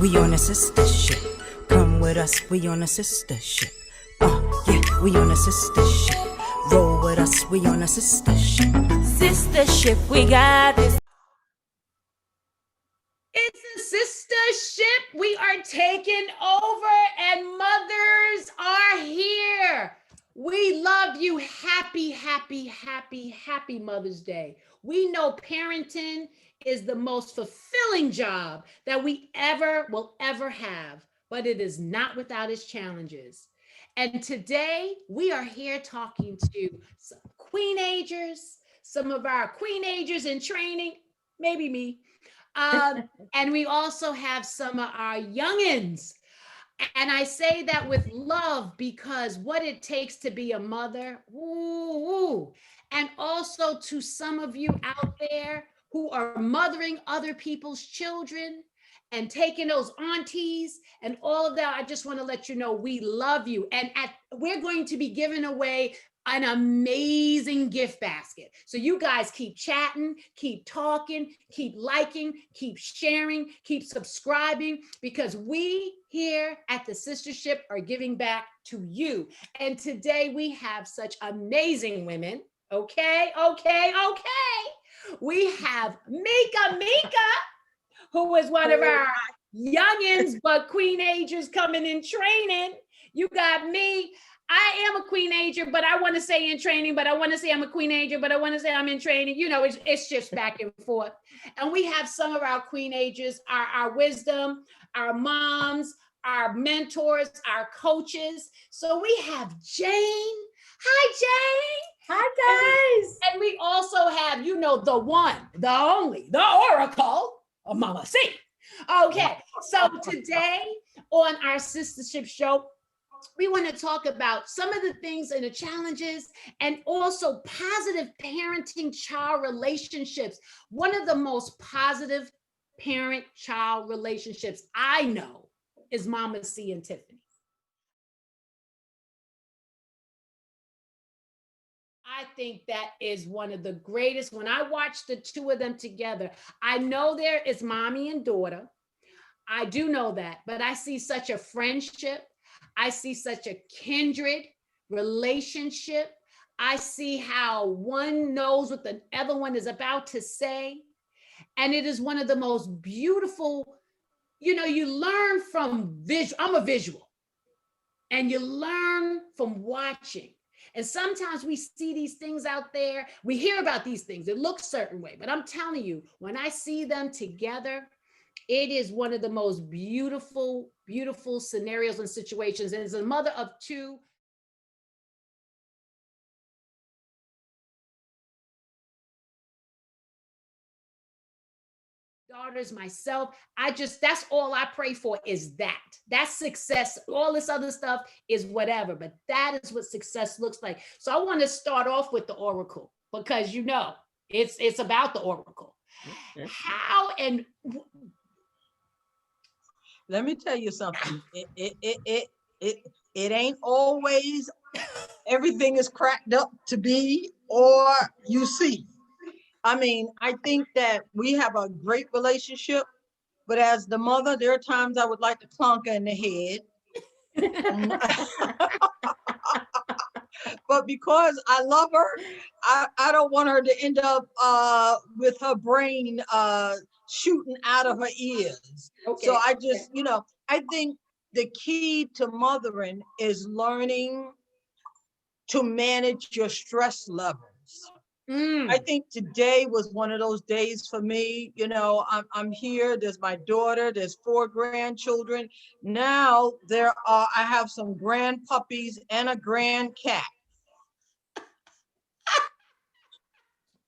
we on a sister ship. Come with us, we on a sister ship. Yeah, we on a sister ship. Roll with us, we on a sister ship. Sister ship, we got this. It's a sister ship. We are taking over and mothers are here. We love you. Happy, happy, happy, happy Mother's Day. We know parenting is the most fulfilling job that we will ever have, but it is not without its challenges. And today we are here talking to some Queenagers, some of our Queenagers in training, maybe me. And we also have some of our youngins. And I say that with love because what it takes to be a mother, ooh. And also to some of you out there who are mothering other people's children and taking those aunties and all of that, I just want to let you know we love you. And we're going to be giving away an amazing gift basket. So you guys keep chatting, keep talking, keep liking, keep sharing, keep subscribing, because we here at the Sistahship are giving back to you. And today we have such amazing women. Okay. We have Mika, who is one of our youngins, but Queenagers coming in training. You got me. I am a Queenager, but I want to say in training, but I want to say I'm a Queenager, but I want to say I'm in training. You know, it's just back and forth. And we have some of our Queenagers, our wisdom, our moms, our mentors, our coaches. So we have Jane. Hi, Jane. Hi, guys. And we also have, you know, the one, the only, the oracle of Mama C. Okay, so today on our Sistahship show, we want to talk about some of the things and the challenges and also positive parenting child relationships. One of the most positive parent-child relationships I know is Mama C and Tiffany. I think that is one of the greatest. When I watch the two of them together, I know there is mommy and daughter. I do know that, but I see such a friendship. I see such a kindred relationship. I see how one knows what the other one is about to say. And it is one of the most beautiful, you know, you learn from visual. I'm a visual. And you learn from watching. And sometimes we see these things out there. We hear about these things. It looks a certain way. But I'm telling you, when I see them together, it is one of the most beautiful, beautiful scenarios and situations. And as a mother of two daughters myself, that's all I pray for is that. That's success. All this other stuff is whatever, but that is what success looks like. So I want to start off with the oracle because, you know, it's about the oracle. How and let me tell you something. It ain't always everything is cracked up to be or you see. I mean, I think that we have a great relationship, but as the mother, there are times I would like to clunk her in the head. But because I love her, I don't want her to end up with her brain shooting out of her ears. Okay. So I just, you know, I think the key to mothering is learning to manage your stress levels. I think today was one of those days for me. You know, I'm here, there's my daughter, there's 4 grandchildren. Now I have some grand puppies and a grand cat.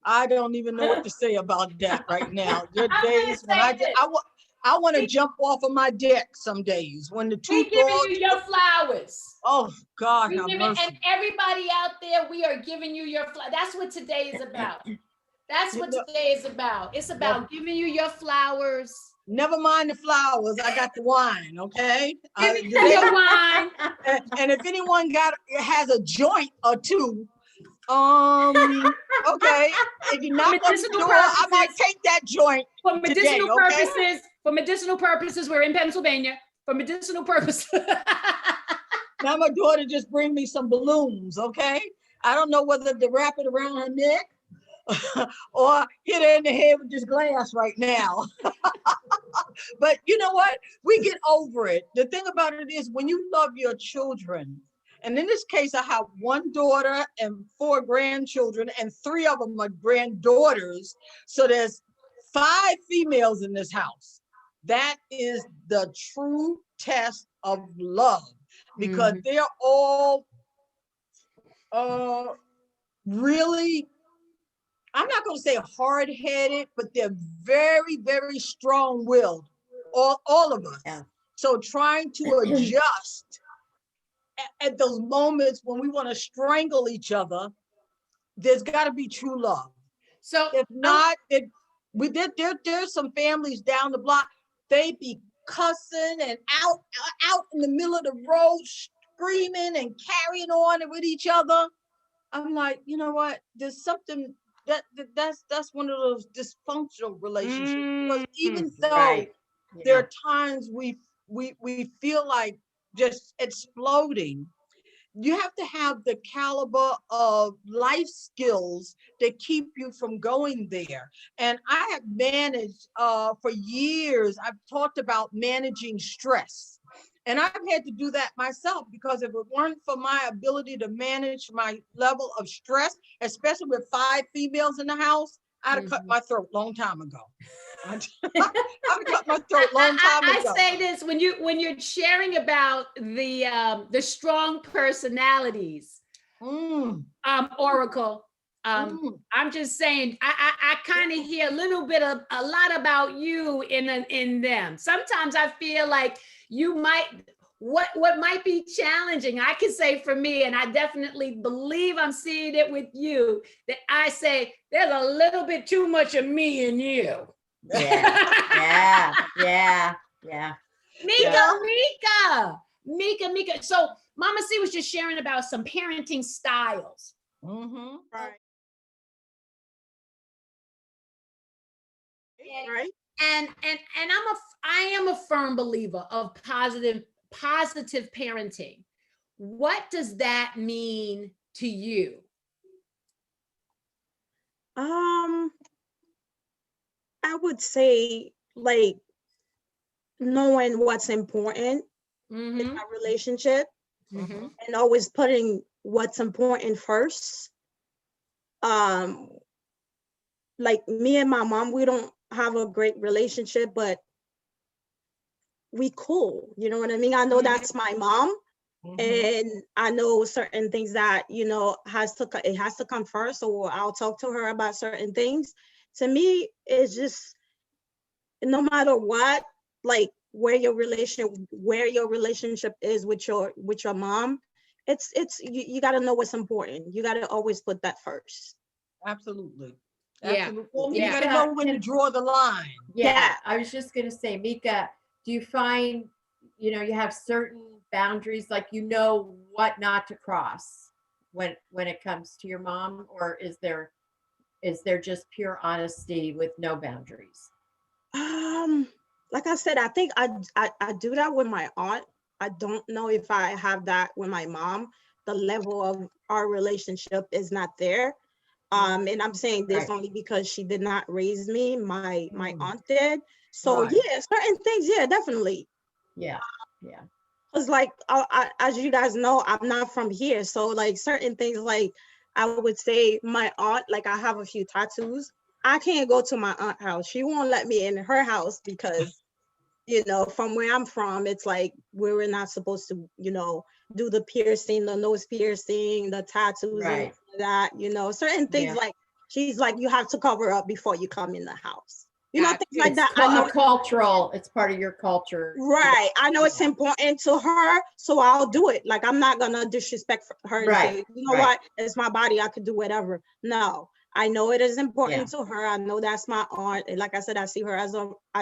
I don't even know what to say about that right now. There are days when I want to jump off of my deck some days when the two giving you your flowers. Oh God, have mercy. And everybody out there, we are giving you your flowers. That's what today is about. That's what today is about. It's about giving you your flowers. Never mind the flowers. I got the wine. Okay. Your wine. And if anyone has a joint or two, okay. If you knock on the door, I might take that joint for medicinal purposes. For medicinal purposes, we're in Pennsylvania. For medicinal purposes. Now my daughter just bring me some balloons, okay? I don't know whether to wrap it around her neck or hit her in the head with this glass right now. But you know what? We get over it. The thing about it is when you love your children, and in this case, I have one daughter and 4 grandchildren, and 3 of them are granddaughters. So there's 5 females in this house. That is the true test of love, because they're all really, I'm not going to say hard-headed, but they're very, very strong-willed, all of us. Yeah. So trying to adjust at those moments when we want to strangle each other, there's got to be true love. So if not, there's some families down the block, they be cussing and out in the middle of the road, screaming and carrying on with each other. I'm like, you know what? There's something that's one of those dysfunctional relationships. Because even though there are times we feel like just exploding, you have to have the caliber of life skills that keep you from going there. And I have managed for years, I've talked about managing stress. And I've had to do that myself, because if it weren't for my ability to manage my level of stress, especially with 5 females in the house, I'd have cut my throat long time ago. I'd have cut my throat long time ago. I say this when you're sharing about the strong personalities, Oracle. I'm just saying, I kind of hear a lot about you in them. Sometimes I feel like you might, what might be challenging, I can say for me, and I definitely believe I'm seeing it with you, that I say, there's a little bit too much of me in you. Yeah. Mika. So Mama C was just sharing about some parenting styles. Right. Right. And I am a firm believer of positive parenting. What does that mean to you? I would say, like, knowing what's important in our relationship and always putting what's important first. Like me and my mom, we don't have a great relationship, but we cool. You know what I mean? I know that's my mom. And I know certain things that, it has to come first, or I'll talk to her about certain things. To me, it's just, no matter what, like where your relationship is with your mom, it's you got to know what's important. You got to always put that first. Absolutely. Yeah. Well, you got to know when to draw the line. Yeah. I was just going to say, Mika, do you find, you have certain boundaries, like what not to cross when it comes to your mom, or is there just pure honesty with no boundaries? Like I said, I think I do that with my aunt. I don't know if I have that with my mom. The level of our relationship is not there. And I'm saying this only because she did not raise me. My aunt did. So yeah, certain things, yeah, definitely. Yeah. Because like, as you guys know, I'm not from here. So like certain things, like I would say my aunt, like I have a few tattoos. I can't go to my aunt's house. She won't let me in her house because, from where I'm from, it's like we're not supposed to, do the piercing, the nose piercing, the tattoos, and that, certain things like, she's like, you have to cover up before you come in the house. Things like that. I know cultural, it's part of your culture. Right. I know it's important to her, so I'll do it. Like, I'm not gonna disrespect her and say, what, it's my body, I could do whatever. No, I know it is important to her. I know that's my aunt. And like I said, I see her as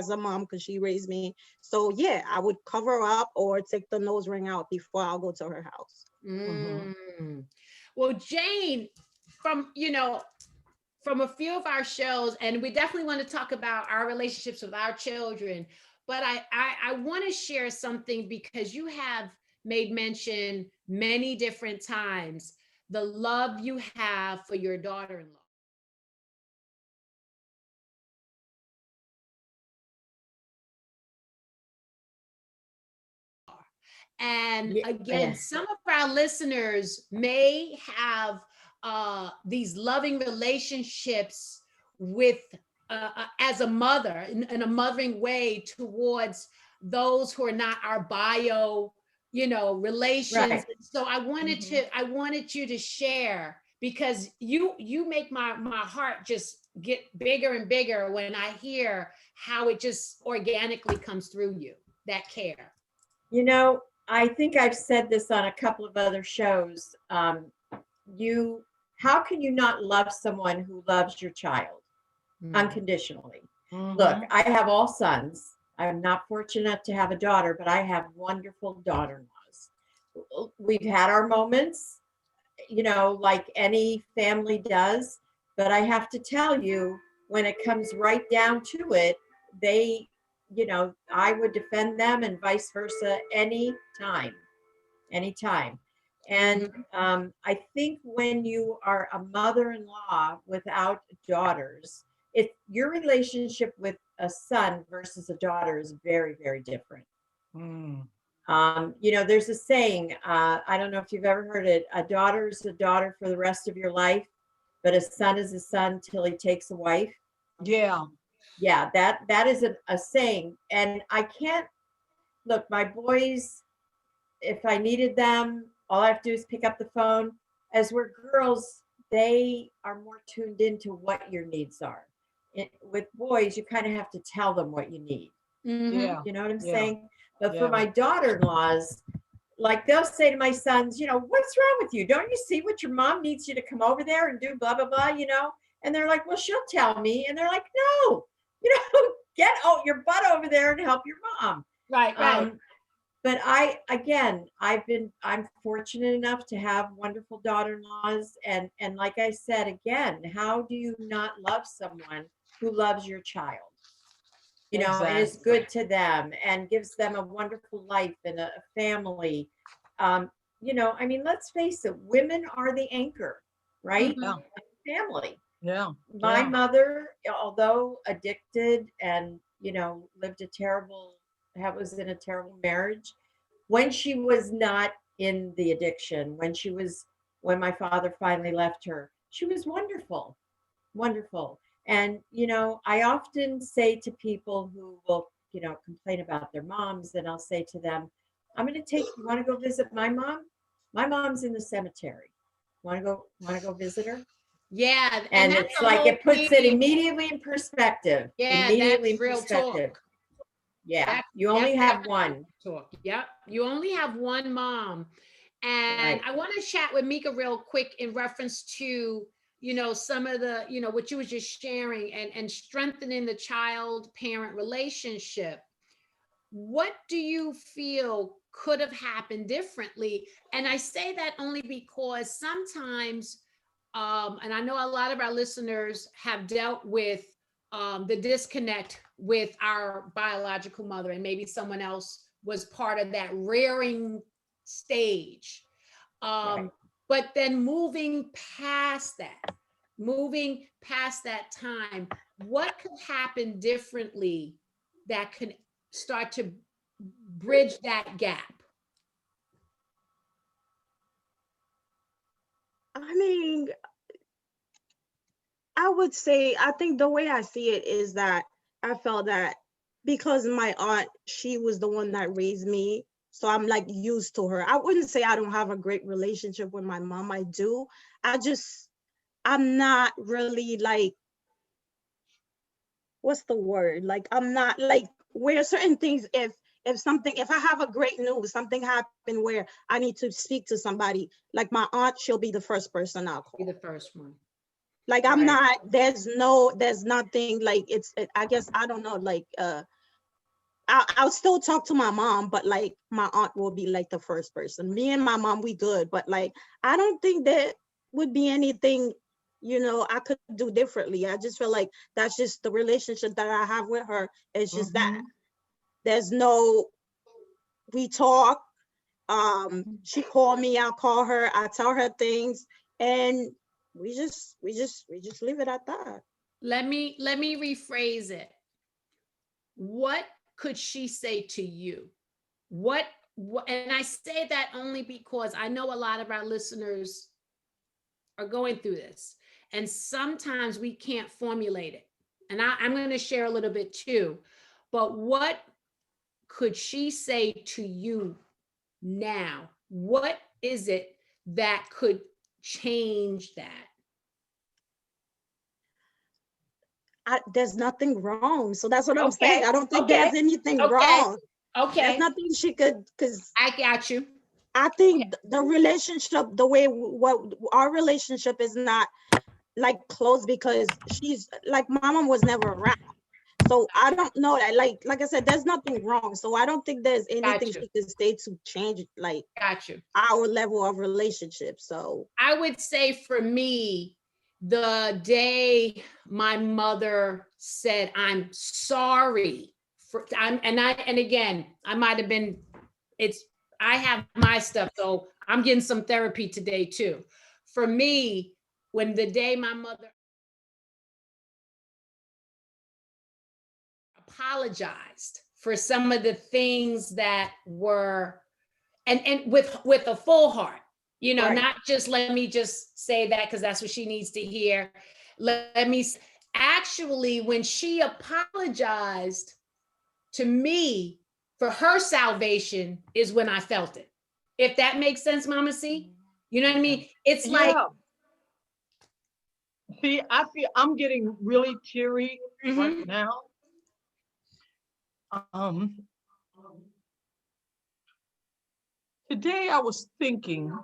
a mom because she raised me. So yeah, I would cover up or take the nose ring out before I'll go to her house. Well, Jane, from a few of our shows, and we definitely want to talk about our relationships with our children, but I want to share something because you have made mention many different times the love you have for your daughter-in-law. And again, some of our listeners may have these loving relationships with, as a mother, in a mothering way towards those who are not our bio, relations. Right. So I wanted you to share, because you make my heart just get bigger and bigger when I hear how it just organically comes through you, that care. I think I've said this on a couple of other shows. How can you not love someone who loves your child unconditionally? Look, I have all sons. I'm not fortunate to have a daughter, but I have wonderful daughter-in-laws. We've had our moments, like any family does, but I have to tell you, when it comes right down to it, they, I would defend them and vice versa anytime. And I think when you are a mother-in-law without daughters, your relationship with a son versus a daughter is very, very different. There's a saying, I don't know if you've ever heard it, a daughter is a daughter for the rest of your life, but a son is a son till he takes a wife. Yeah. Yeah, that is a saying. And I can't, look, my boys, if I needed them, all I have to do is pick up the phone. As we're girls, they are more tuned into what your needs are. With boys, you kind of have to tell them what you need. Yeah. You know what I'm Yeah. saying? But for my daughter-in-laws, like they'll say to my sons, what's wrong with you? Don't you see what your mom needs you to come over there and do blah, blah, blah, And they're like, well, she'll tell me. And they're like, no, get your butt over there and help your mom. Right. But I'm fortunate enough to have wonderful daughter-in-laws. And like I said, again, how do you not love someone who loves your child? And is good to them and gives them a wonderful life and a family. Let's face it, women are the anchor, right? Yeah. Family. Yeah. My mother, although addicted and, was in a terrible marriage, when she was not in the addiction, when my father finally left her, she was wonderful, wonderful. And, I often say to people who will, complain about their moms, and I'll say to them, you want to go visit my mom? My mom's in the cemetery. Want to go visit her? Yeah. And it's like, it puts it immediately in perspective. Yeah, immediately that's real talk. Yeah, you only have one. Talk. Yep, you only have one mom. And I want to chat with Mika real quick in reference to, some of the, what you was just sharing and strengthening the child-parent relationship. What do you feel could have happened differently? And I say that only because sometimes, and I know a lot of our listeners have dealt with the disconnect with our biological mother, and maybe someone else was part of that rearing stage. But then moving past that time, what could happen differently that could start to bridge that gap? I would say, I think the way I see it is that I felt that because my aunt, she was the one that raised me, so I'm like used to her. I wouldn't say I don't have a great relationship with my mom. I do. I'm not really like, what's the word? Like, I'm not like where certain things, if I have a great news, something happened where I need to speak to somebody, like my aunt, she'll be the first person I'll call. Be the first one. Like, I'm not, there's nothing like, I guess, I don't know, like, I'll still talk to my mom, but like my aunt will be like the first person. Me and my mom, we good, but like, I don't think that would be anything, I could do differently. I just feel like that's just the relationship that I have with her. It's just that. There's no, we talk. She called me, I'll call her, I tell her things, and we just leave it at that. Let me rephrase it. What could she say to you? What, and I say that only because I know a lot of our listeners are going through this, and sometimes we can't formulate it. And I'm going to share a little bit too, but what could she say to you now? What is it that could change that? There's nothing wrong. So that's what I'm saying. I don't think there's anything wrong. Okay. There's nothing she could, because I got you. I think the relationship, the way what our relationship is not like close, because she's like, my mom was never around. So I don't know that, like I said, there's nothing wrong. So I don't think there's anything she could say to change like our level of relationship. So I would say for me, the day my mother said, "I'm sorry for," and again, I might have been, I have my stuff, so I'm getting some therapy today too. For me, when the day my mother apologized for some of the things that were, and with a full heart, you know, not just let me just say that because that's what she needs to hear. Let me actually, when she apologized to me for her salvation, is when I felt it. If that makes sense, Mama C, you know what I mean? It's like, see, I feel I'm getting really teary right now. Today I was thinking,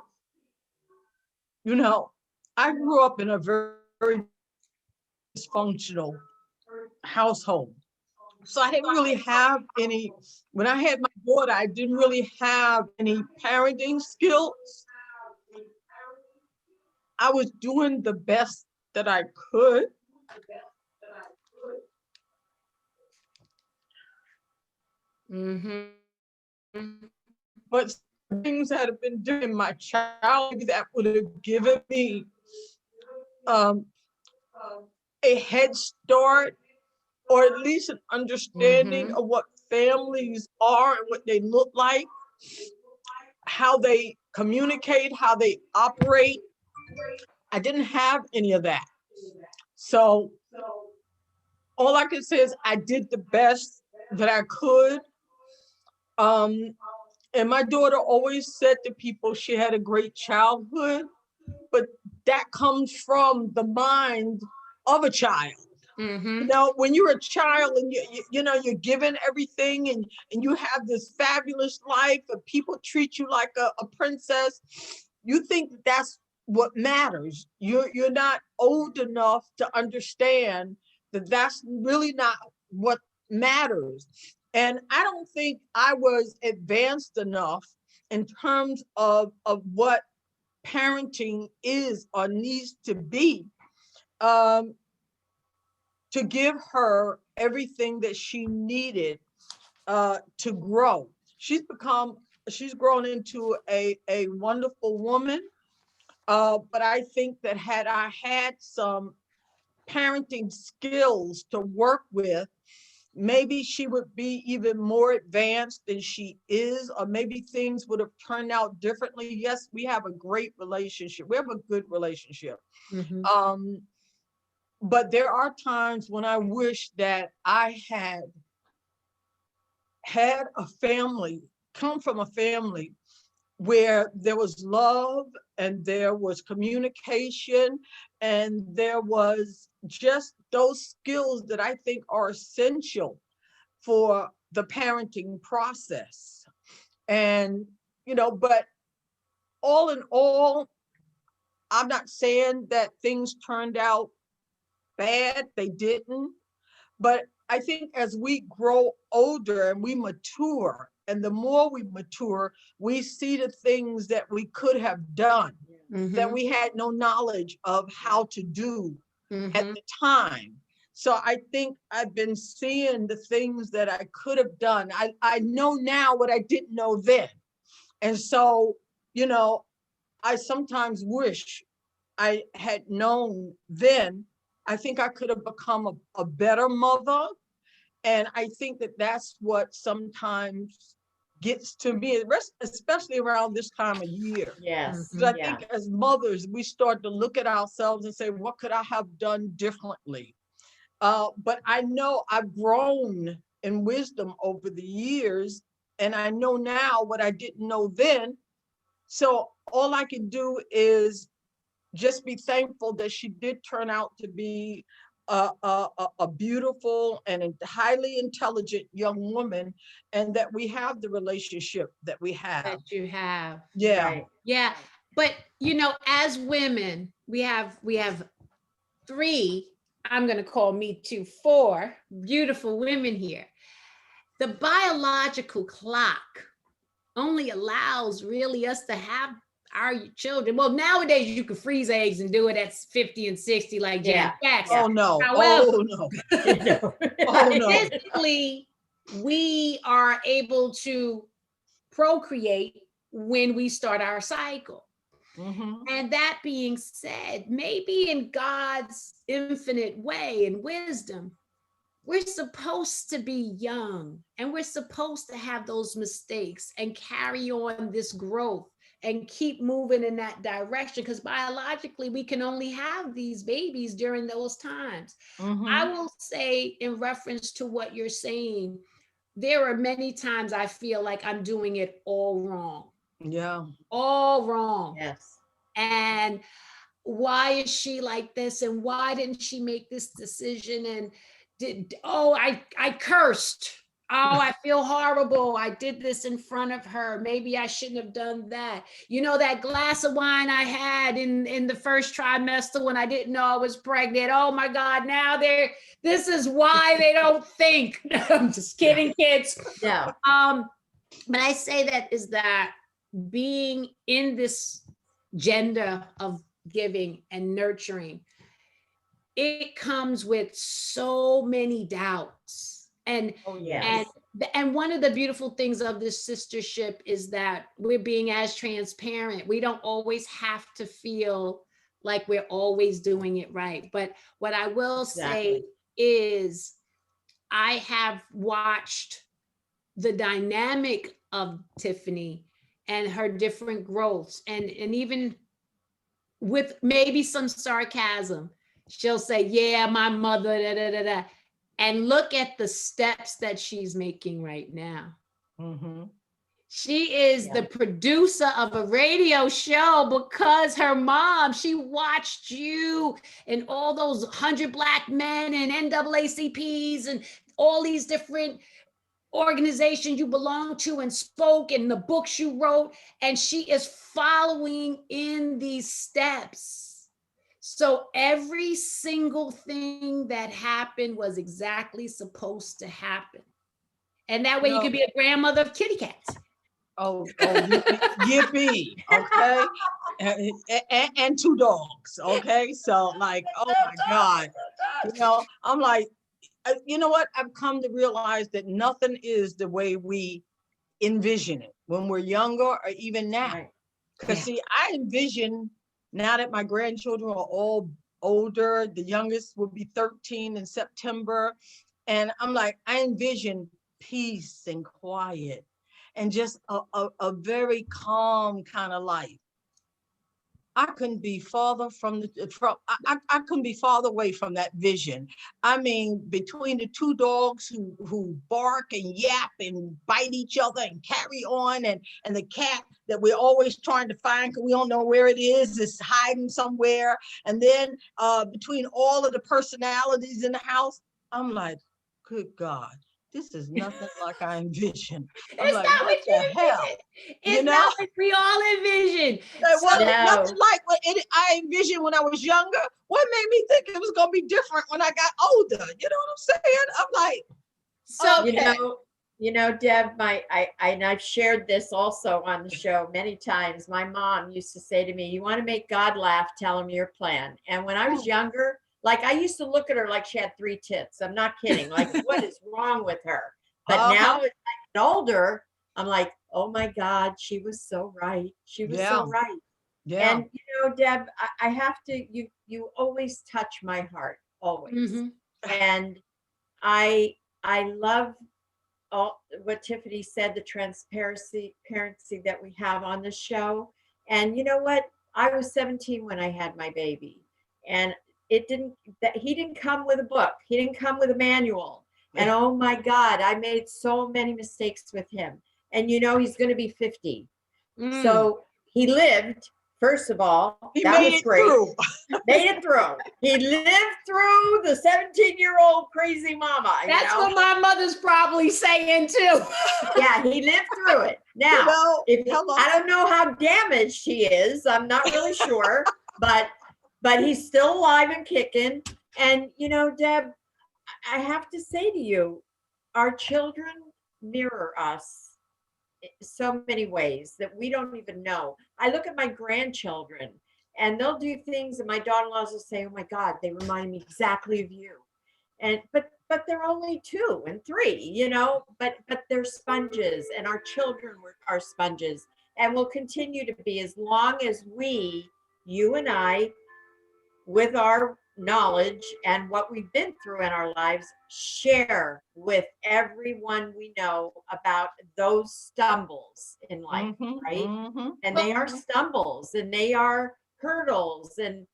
you know, I grew up in a very, very dysfunctional household. So I didn't really have any, when I had my daughter, I didn't really have any parenting skills. I was doing the best that I could. But things that have been doing my child that would have given me a head start, or at least an understanding of what families are and what they look like, how they communicate, how they operate. I didn't have any of that. So all I can say is I did the best that I could. And my daughter always said to people she had a great childhood, but that comes from the mind of a child. You know, when you're a child and you know, you're given everything and you have this fabulous life and people treat you like a princess, you think that's what matters. You're not old enough to understand that that's really not what matters. And I don't think I was advanced enough in terms of what parenting is or needs to be, to give her everything that she needed to grow. She's grown into a wonderful woman. But I think that had I had some parenting skills to work with, maybe she would be even more advanced than she is, or maybe things would have turned out differently. Yes, we have a great relationship. We have a good relationship. But there are times when I wish that I had a family, come from a family where there was love and there was communication and there was just those skills that I think are essential for the parenting process. And, you know, but all in all, I'm not saying that things turned out bad, they didn't. But I think as we grow older and we mature, and the more we mature, we see the things that we could have done, that we had no knowledge of how to do at the time. So I think I've been seeing the things that I could have done. I know now what I didn't know then. And so, you know, I sometimes wish I had known then. I think I could have become a better mother. And I think that that's what sometimes gets to me, especially around this time of year. Yes. Because I Yeah. think as mothers, we start to look at ourselves and say, what could I have done differently? But I know I've grown in wisdom over the years, and I know now what I didn't know then. So all I can do is just be thankful that she did turn out to be a beautiful and a highly intelligent young woman, and that we have the relationship that we have. That you have. Yeah. Right. Yeah. But you know, as women, we have 3, I'm going to call me 2, 4 beautiful women here. The biological clock only allows really us to have our children. Well, nowadays you can freeze eggs and do it at 50 and 60 like Janet Jackson. Oh no. However, Oh no. Oh, no. physically, we are able to procreate when we start our cycle. Mm-hmm. And that being said, maybe in God's infinite way and wisdom, we're supposed to be young and we're supposed to have those mistakes and carry on this growth and keep moving in that direction, because biologically we can only have these babies during those times. Mm-hmm. I will say, in reference to what you're saying, there are many times I feel like I'm doing it all wrong. Yeah. All wrong. yes. And why is she like this? And why didn't she make this decision? And I cursed. Oh, I feel horrible. I did this in front of her. Maybe I shouldn't have done that. You know, that glass of wine I had in the first trimester when I didn't know I was pregnant. Oh my God, now this is why they don't think. I'm just kidding, kids. No. But I say that is that being in this gender of giving and nurturing, it comes with so many doubts. And Oh, yes. and one of the beautiful things of this sistership is that we're being as transparent. We don't always have to feel like we're always doing it right. But what I will say is I have watched the dynamic of Tiffany and her different growths, and even with maybe some sarcasm, she'll say, yeah, my mother, da, da, da, da. And look at the steps that she's making right now. Mm-hmm. She is the producer of a radio show because her mom, she watched you and all those 100 Black men and NAACPs and all these different organizations you belong to and spoke, and the books you wrote, and she is following in these steps. So every single thing that happened was exactly supposed to happen. And that way you can be a grandmother of kitty cats. Yippee, okay? And 2 dogs, okay? So like, oh my God. You know, I'm like, you know what? I've come to realize that nothing is the way we envision it when we're younger or even now. Because see, I envision now that my grandchildren are all older, the youngest will be 13 in September. And I'm like, I envision peace and quiet and just a very calm kind of life. I couldn't be farther I couldn't be farther away from that vision. I mean, between the 2 dogs who bark and yap and bite each other and carry on, and the cat that we're always trying to find because we don't know where it is, it's hiding somewhere. And then between all of the personalities in the house, I'm like, good God, this is nothing like I envisioned. It's like, not what you envisioned. It's not what we all envisioned. It wasn't nothing like what I envisioned when I was younger. What made me think it was going to be different when I got older? You know what I'm saying? I'm like, so okay. You know, Deb, and I've shared this also on the show many times. My mom used to say to me, you want to make God laugh, tell him your plan. And when I was younger, Like I used to look at her like she had 3 tits. I'm not kidding. Like, what is wrong with her? But now as I get older, I'm like, oh my God, she was so right. She was so right. Yeah. And Deb, I have to, you always touch my heart, always. And I love all what Tiffany said, the transparency that we have on the show. And you know what? I was 17 when I had my baby, and he didn't come with a book. He didn't come with a manual. And oh my God, I made so many mistakes with him. And he's going to be 50. So he lived. First of all, that was great. Made it through. He lived through the 17-year-old crazy mama. That's what my mother's probably saying too. Yeah, he lived through it. Now, I don't know how damaged he is. I'm not really sure, but he's still alive and kicking. And Deb, I have to say to you, our children mirror us so many ways that we don't even know. I look at my grandchildren and they'll do things and my daughter-in-laws will say, oh my God, they remind me exactly of you. And but they're only 2 and 3, but they're sponges, and our children are sponges and will continue to be as long as you and I, with our knowledge and what we've been through in our lives, share with everyone we know about those stumbles in life, right? And they are stumbles and they are hurdles and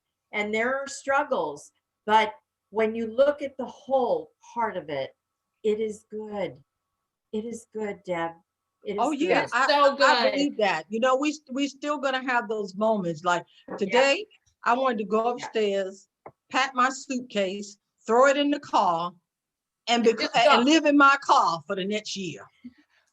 there are struggles. But when you look at the whole part of it, it is good. It is good, Deb. It is yeah, good. So good. I believe that. We still gonna have those moments. Like today, I wanted to go upstairs, pack my suitcase, throw it in the car, and live in my car for the next year.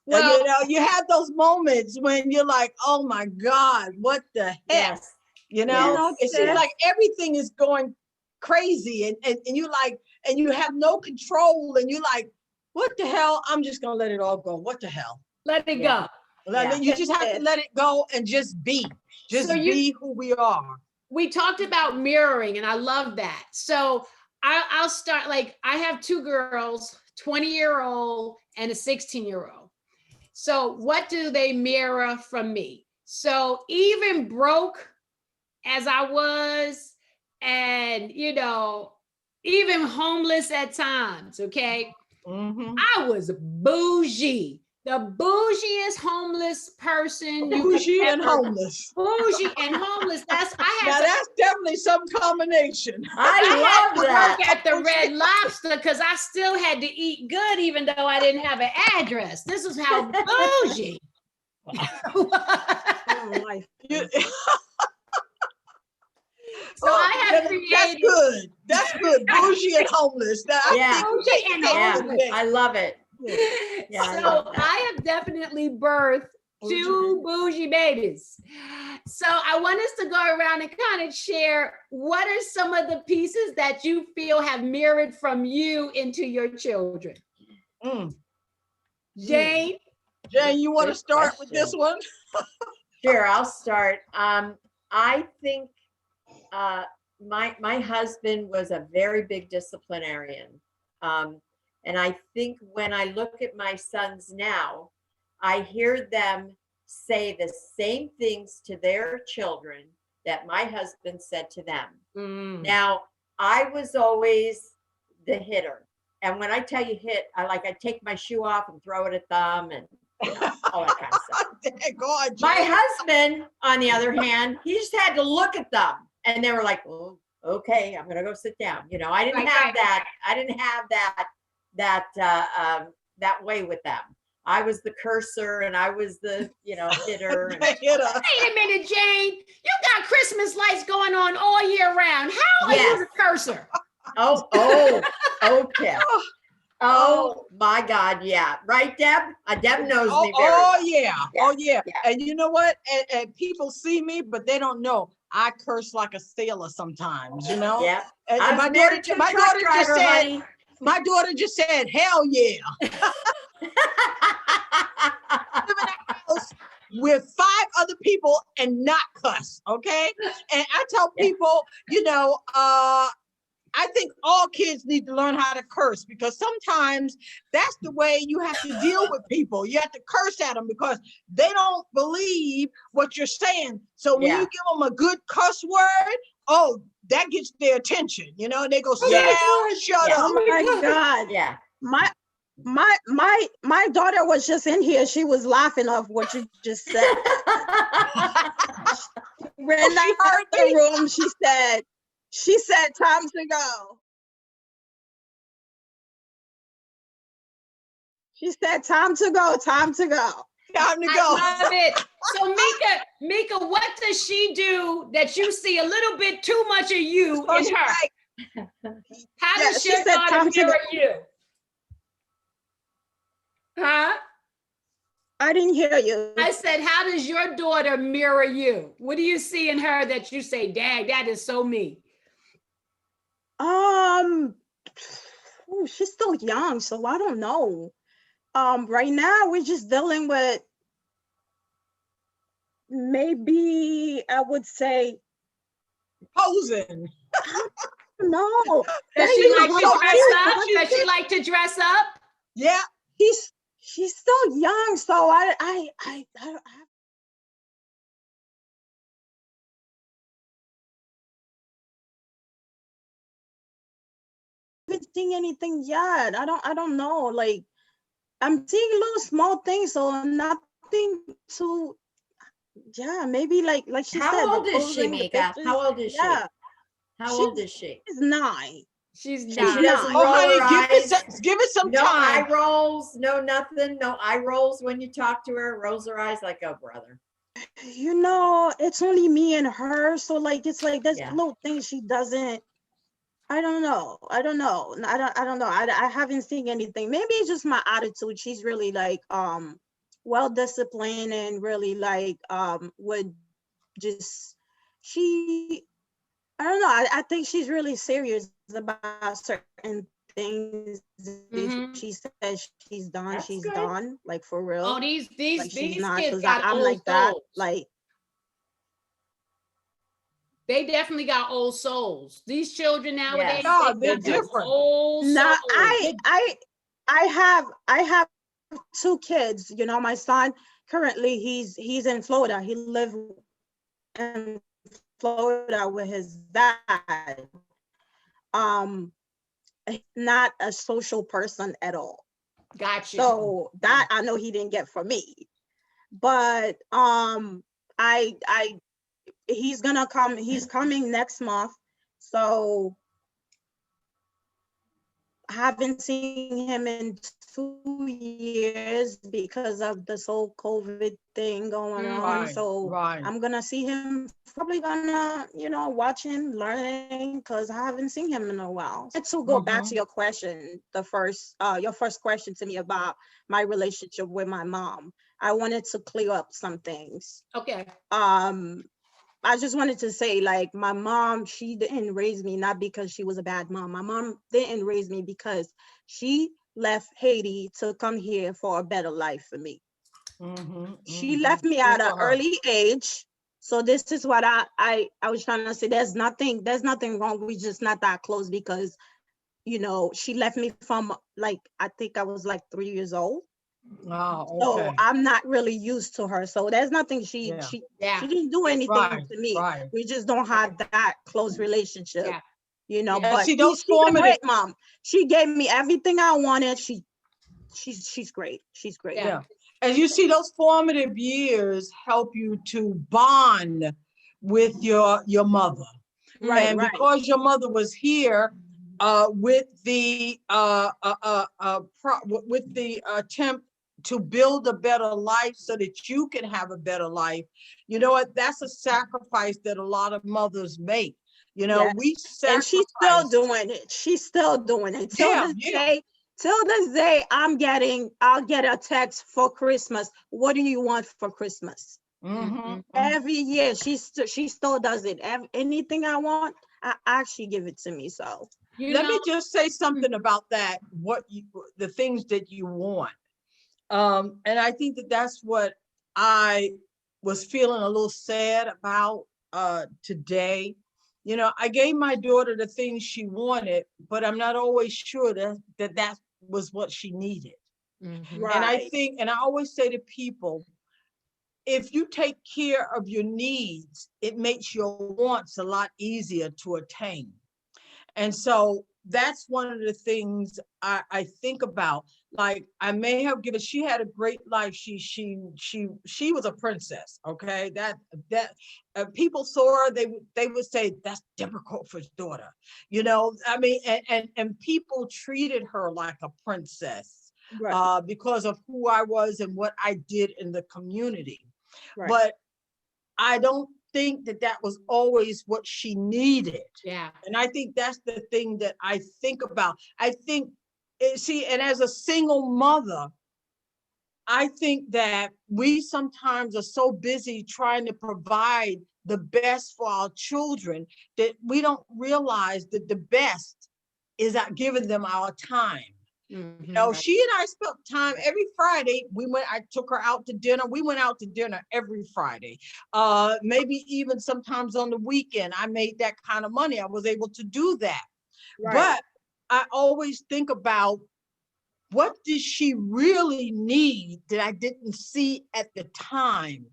Well, and, you have those moments when you're like, oh my God, what the heck? Yes. It seems like everything is going crazy and you like, and you have no control and you're like, what the hell? I'm just gonna let it all go. What the hell? Let it go. You just have to let it go and just be. Be who we are. We talked about mirroring, and I love that. So I'll start. Like, I have 2 girls, 20-year-old and a 16-year-old. So what do they mirror from me? So even broke as I was, and even homeless at times, okay? I was bougie. The bougiest homeless person. Bougie and homeless. Bougie and homeless. That's definitely some combination. I love that. Work at the Red Lobster because I still had to eat good even though I didn't have an address. This is how bougie. So I have created. That's good. Bougie and homeless. Bougie and homeless. I love it. So I have definitely birthed 2 bougie babies. So I want us to go around and kind of share what are some of the pieces that you feel have mirrored from you into your children. Jane, you want to start with this one? Sure, I'll start. I think my husband was a very big disciplinarian. And I think when I look at my sons now, I hear them say the same things to their children that my husband said to them. Now, I was always the hitter. And when I tell you hit, I take my shoe off and throw it at them and all that kind of stuff. God, my husband, on the other hand, he just had to look at them and they were like, oh, okay, I'm going to go sit down. I didn't have that. I didn't have that way with them. I was the cursor and I was the, hitter. And, wait a minute, Jane. You got Christmas lights going on all year round. How are you the cursor? Okay. Oh my God, yeah. Right, Deb? Deb knows me very well. Yeah. And you know what? And people see me, but they don't know. I curse like a sailor sometimes, Yeah. And my daughter just said, hell yeah. Live in a house with 5 other people and not cuss, okay? And I tell people, I think all kids need to learn how to curse, because sometimes that's the way you have to deal with people. You have to curse at them because they don't believe what you're saying. So when you give them a good cuss word, oh, that gets their attention. You know, they go, sit down, shut up. Oh my God. Yeah. My daughter was just in here. She was laughing off what you just said. Ran out the room. She said, time to go. She said, time to go, time to go. Time to go. I love it. So Mika, what does she do that you see a little bit too much of you So in she's her? like, How Yeah, does she your said daughter time to mirror go. you? Huh? I didn't hear you. I said, how does your daughter mirror you? What do you see in her that you say, Dad, that is so me? She's still young, so I don't know. Right now we're just dealing with, maybe I would say, posing. no. Does Not she even like to so dress cute. up? Does she like to dress up? Yeah. She's still young, so I haven't seen anything yet. I don't know. Like, I'm seeing little small things, so nothing too. Yeah, maybe like she said. How the old is she, posing, the Mika? pictures. How old is she? Yeah, How old is she? she's 9. She's She not. doesn't Oh, roll honey, her eyes. give it some No eye time. rolls, no nothing, no eye rolls when you talk to her. Rolls her eyes like, oh, brother. You know, it's only me and her, so like it's like there's Yeah. little things she doesn't. I don't know. I don't know. I don't know. I haven't seen anything. Maybe it's just my attitude. She's really like well disciplined and really like would just she I don't know. I think she's really serious about certain things. Mhm. She says she's done, That's she's good. done, like for real. Oh, these Like she's kids not, because got I'm old like that. souls. Like, They definitely got old souls. These children nowadays, Yes. Oh, they they're got some different. old nah, souls. I have 2 kids. You know, my son currently he's in Florida. He lives in Florida with his dad. Not a social person at all. Got you. So that I know he didn't get from me. But I he's gonna come. He's coming next month. So I haven't seen him in 2 years because of this whole COVID thing going on. Right, So right. I'm gonna see him, probably gonna, watch him, learning, because I haven't seen him in a while. And to go back to your question, your first question to me about my relationship with my mom, I wanted to clear up some things. Okay. I just wanted to say, like, my mom, she didn't raise me not because she was a bad mom. My mom didn't raise me because she left Haiti to come here for a better life for me. She left me at an early age. So this is what I was trying to say. There's nothing wrong. We're just not that close because, she left me from, like, I think I was like 3 years old. Oh, okay. So I'm not really used to her. So there's nothing she didn't do anything to me. Right. We just don't have that close relationship. Yeah. But see, those she's a great mom. She gave me everything I wanted. She's great. She's great. Yeah. And you see, those formative years help you to bond with your mother. Right. And right. because your mother was here with the attempt to build a better life so that you can have a better life, you know what? That's a sacrifice that a lot of mothers make. You know, Yes. we sacrifice. And she's still doing it. She's still doing it. Till this day, I'll get a text for Christmas. What do you want for Christmas? Every year, she still does it. Anything I want, I actually give it to me. So let me just say something about that. The things that you want. And I think that's what I was feeling a little sad about today. You know, I gave my daughter the things she wanted, but I'm not always sure that was what she needed. Mhm. And I Right. think, and I always say to people, if you take care of your needs, it makes your wants a lot easier to attain. And so that's one of the things I think about. Like, I may have given, she had a great life. She was a princess. Okay. That people saw her, they would say, that's Deborah Crawford's daughter. You know, I mean, and people treated her like a princess Right. because of who I was and what I did in the community. Right. But I don't think that was always what she needed. Yeah. And I think that's the thing that I think about. I think, see, and as a single mother, I think that we sometimes are so busy trying to provide the best for our children that we don't realize that the best is at giving them our time. Mhm. You know, she and I spent time every Friday. I took her out to dinner. We went out to dinner every Friday. Maybe even sometimes on the weekend, I made that kind of money. I was able to do that. Right. But I always think about, what did she really need that I didn't see at the time?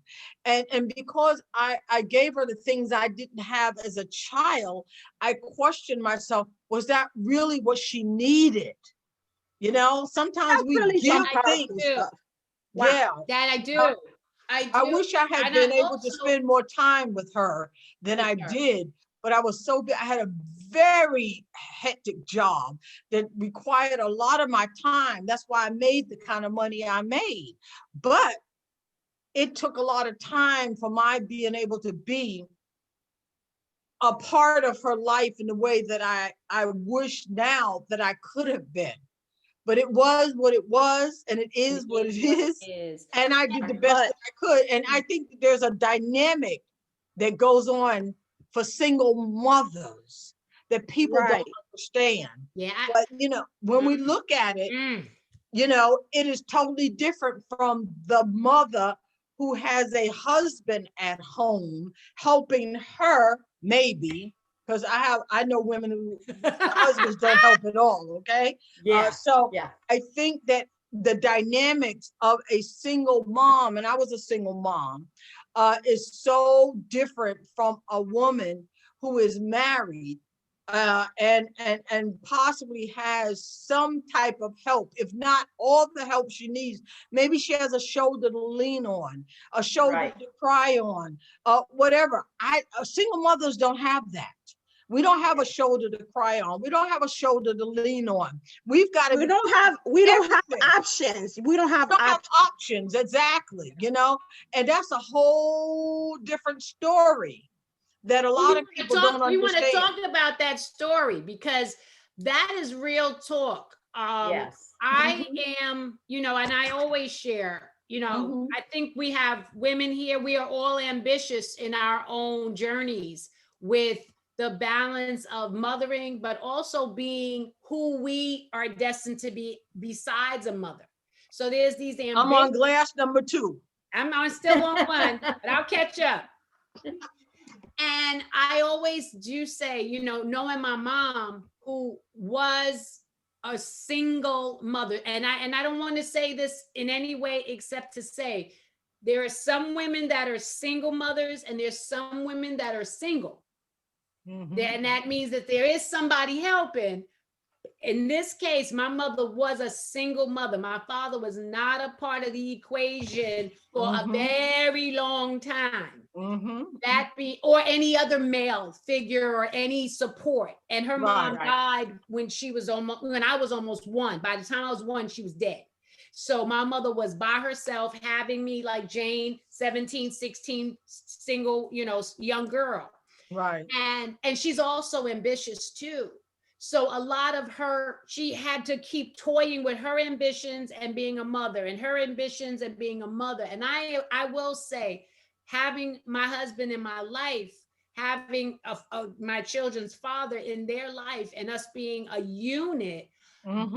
And because I gave her the things I didn't have as a child, I questioned myself, was that really what she needed? You know, sometimes That's we really give some I things. powerful do. stuff. Wow. Yeah. That I do. I, I I do. wish I had And I been able to also- spend more time with her than I With her. did, but I was so I had a very hectic job that required a lot of my time. That's why I made the kind of money I made. But it took a lot of time for my being able to be a part of her life in the way that I wish now that I could have been. But it was what it was, and it is what it is. is. And I did the best But that I could. And I think that there's a dynamic that goes on for single mothers that people don't right. understand. Yeah. But, you know, when we look at it, you know, it is totally different from the mother who has a husband at home helping her, maybe, because I know women who husbands don't help at all. Okay. Yeah. So Yeah. I think that the dynamics of a single mom, and I was a single mom, is so different from a woman who is married and possibly has some type of help, if not all the help she needs. Maybe she has a shoulder to lean on, a shoulder Right. to cry on, whatever. Single mothers don't have that. We don't have a shoulder to cry on. We don't have a shoulder to lean on. We've got to We don't have everything. options. We don't have We don't have options. options, exactly, you know, and that's a whole different story that a lot of people don't We want to understand. talk about that story because that is real talk. Yes. I am, you know, and I always share, you know, Mhm. I think we have women here. We are all ambitious in our own journeys with the balance of mothering, but also being who we are destined to be besides a mother. So there's these I'm on ambitions. glass number 2. I'm still on one, but I'll catch up. And I always do say, you know, knowing my mom who was a single mother, and I don't want to say this in any way except to say there are some women that are single mothers and there's some women that are single. And that means that there is somebody helping. In this case, my mother was a single mother. My father was not a part of the equation for a very long time. That be, or any other male figure or any support. And her mom died when I was almost 1. By the time I was 1, she was dead. So my mother was by herself, having me like Jane, 17, 16, single, you know, young girl. Right. And she's also ambitious too. So a lot of her, she had to keep toying with her ambitions and being a mother, and her ambitions and being a mother. And I will say, having my husband in my life, having my children's father in their life, and us being a unit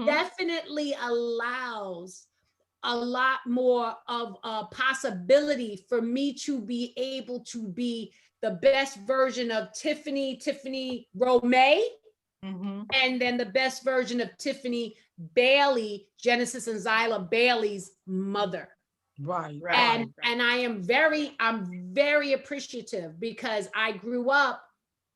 definitely allows a lot more of a possibility for me to be able to be the best version of Tiffany Romay, and then the best version of Tiffany Bailey, Genesis and Zyla Bailey's mother. Right. And I'm very appreciative, because I grew up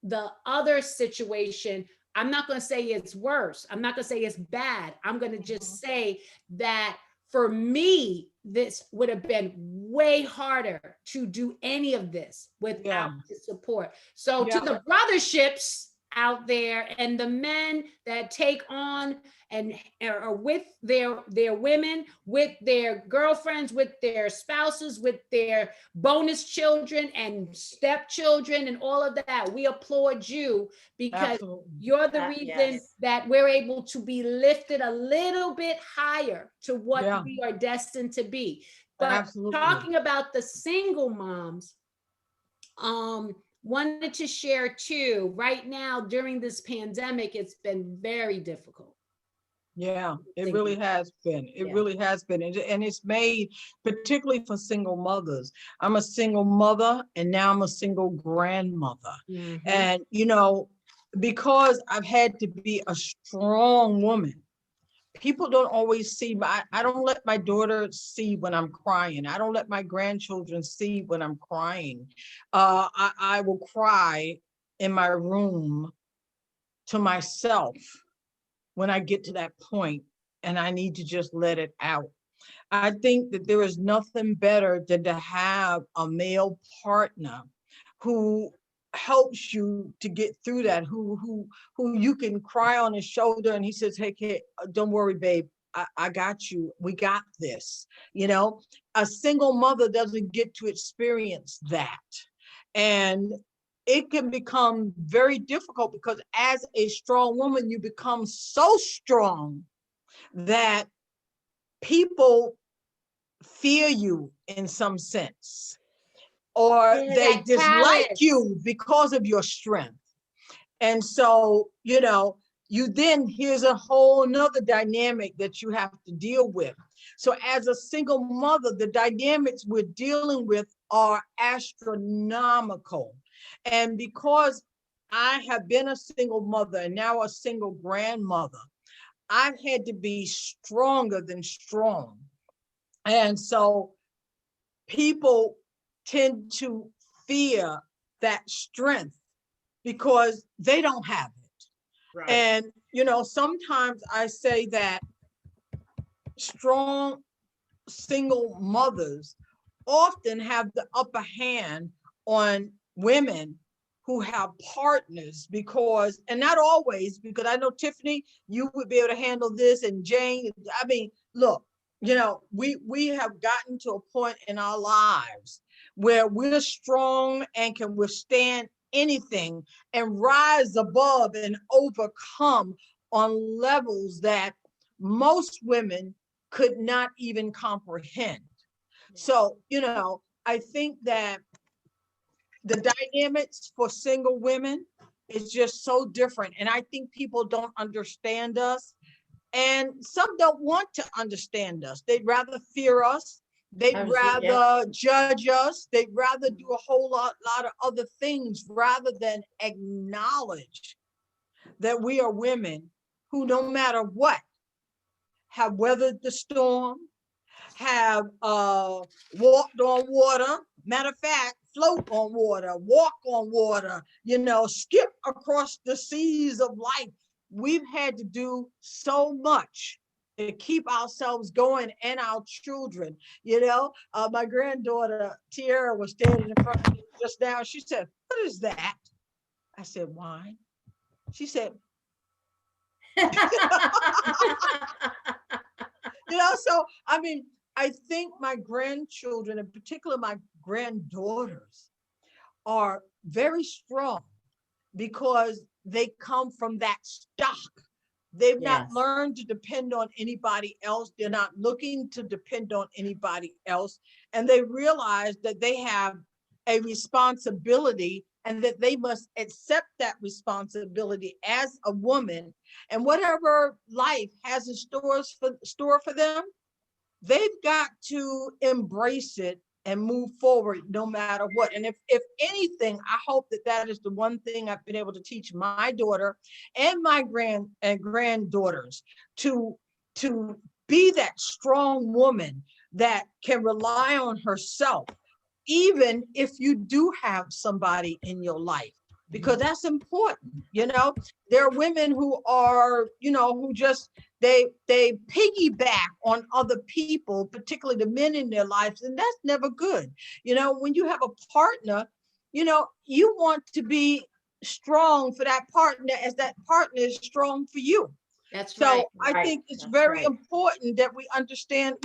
the other situation. I'm not going to say it's worse. I'm not going to say it's bad. I'm going to just say that for me, this would have been way harder to do any of this without the support. So to the brotherships out there and the men that take on and are with their women, with their girlfriends, with their spouses, with their bonus children and stepchildren and all of that, we applaud you, because you're the reason that we're able to be lifted a little bit higher to what we are destined to be. But talking about the single moms, wanted to share too, right now during this pandemic, it's been very difficult. Yeah, it really has been. It really has been. And it's made particularly for single mothers. I'm a single mother, and now I'm a single grandmother. And, you know, because I've had to be a strong woman, people don't always see I don't let my daughter see when I'm crying. I don't let my grandchildren see when I'm crying. I will cry in my room to myself when I get to that point, and I need to just let it out. I think that there is nothing better than to have a male partner who helps you to get through that, who you can cry on his shoulder and he says, hey, kid, don't worry, babe. I got you. We got this. You know, a single mother doesn't get to experience that. And it can become very difficult, because as a strong woman, you become so strong that people fear you in some sense, or they dislike you because of your strength. And so, you know, here's a whole nother dynamic that you have to deal with. So as a single mother, the dynamics we're dealing with are astronomical. And because I have been a single mother and now a single grandmother, I've had to be stronger than strong. And so people tend to fear that strength because they don't have it. Right. And, you know, sometimes I say that strong single mothers often have the upper hand on women who have partners, because, and not always, because I know Tiffany, you would be able to handle this, and Jane, I mean, look, you know, we have gotten to a point in our lives where we're strong and can withstand anything and rise above and overcome on levels that most women could not even comprehend. So, you know, I think that the dynamics for single women is just so different. And I think people don't understand us. And some don't want to understand us. They'd rather fear us. They'd rather judge us. They'd rather do a whole lot of other things rather than acknowledge that we are women who, no matter what, have weathered the storm, have walked on water. Matter of fact, float on water, walk on water, you know, skip across the seas of life. We've had to do so much to keep ourselves going and our children. You know, my granddaughter, Tiara, was standing in front of me just now. She said, what is that? I said, wine. She said, you know, so, I mean, I think my grandchildren, in particular my granddaughters, are very strong because they come from that stock. They've not learned to depend on anybody else. They're not looking to depend on anybody else. And they realize that they have a responsibility and that they must accept that responsibility as a woman. And whatever life has in store for them, they've got to embrace it and move forward no matter what. And if anything, I hope that that is the one thing I've been able to teach my daughter and my granddaughters, to be that strong woman that can rely on herself, even if you do have somebody in your life, because that's important. There are women who are, who just, they piggyback on other people, particularly the men in their lives, and that's never good. When you have a partner, you want to be strong for that partner as that partner is strong for you. That's so right. I think it's very important that we understand.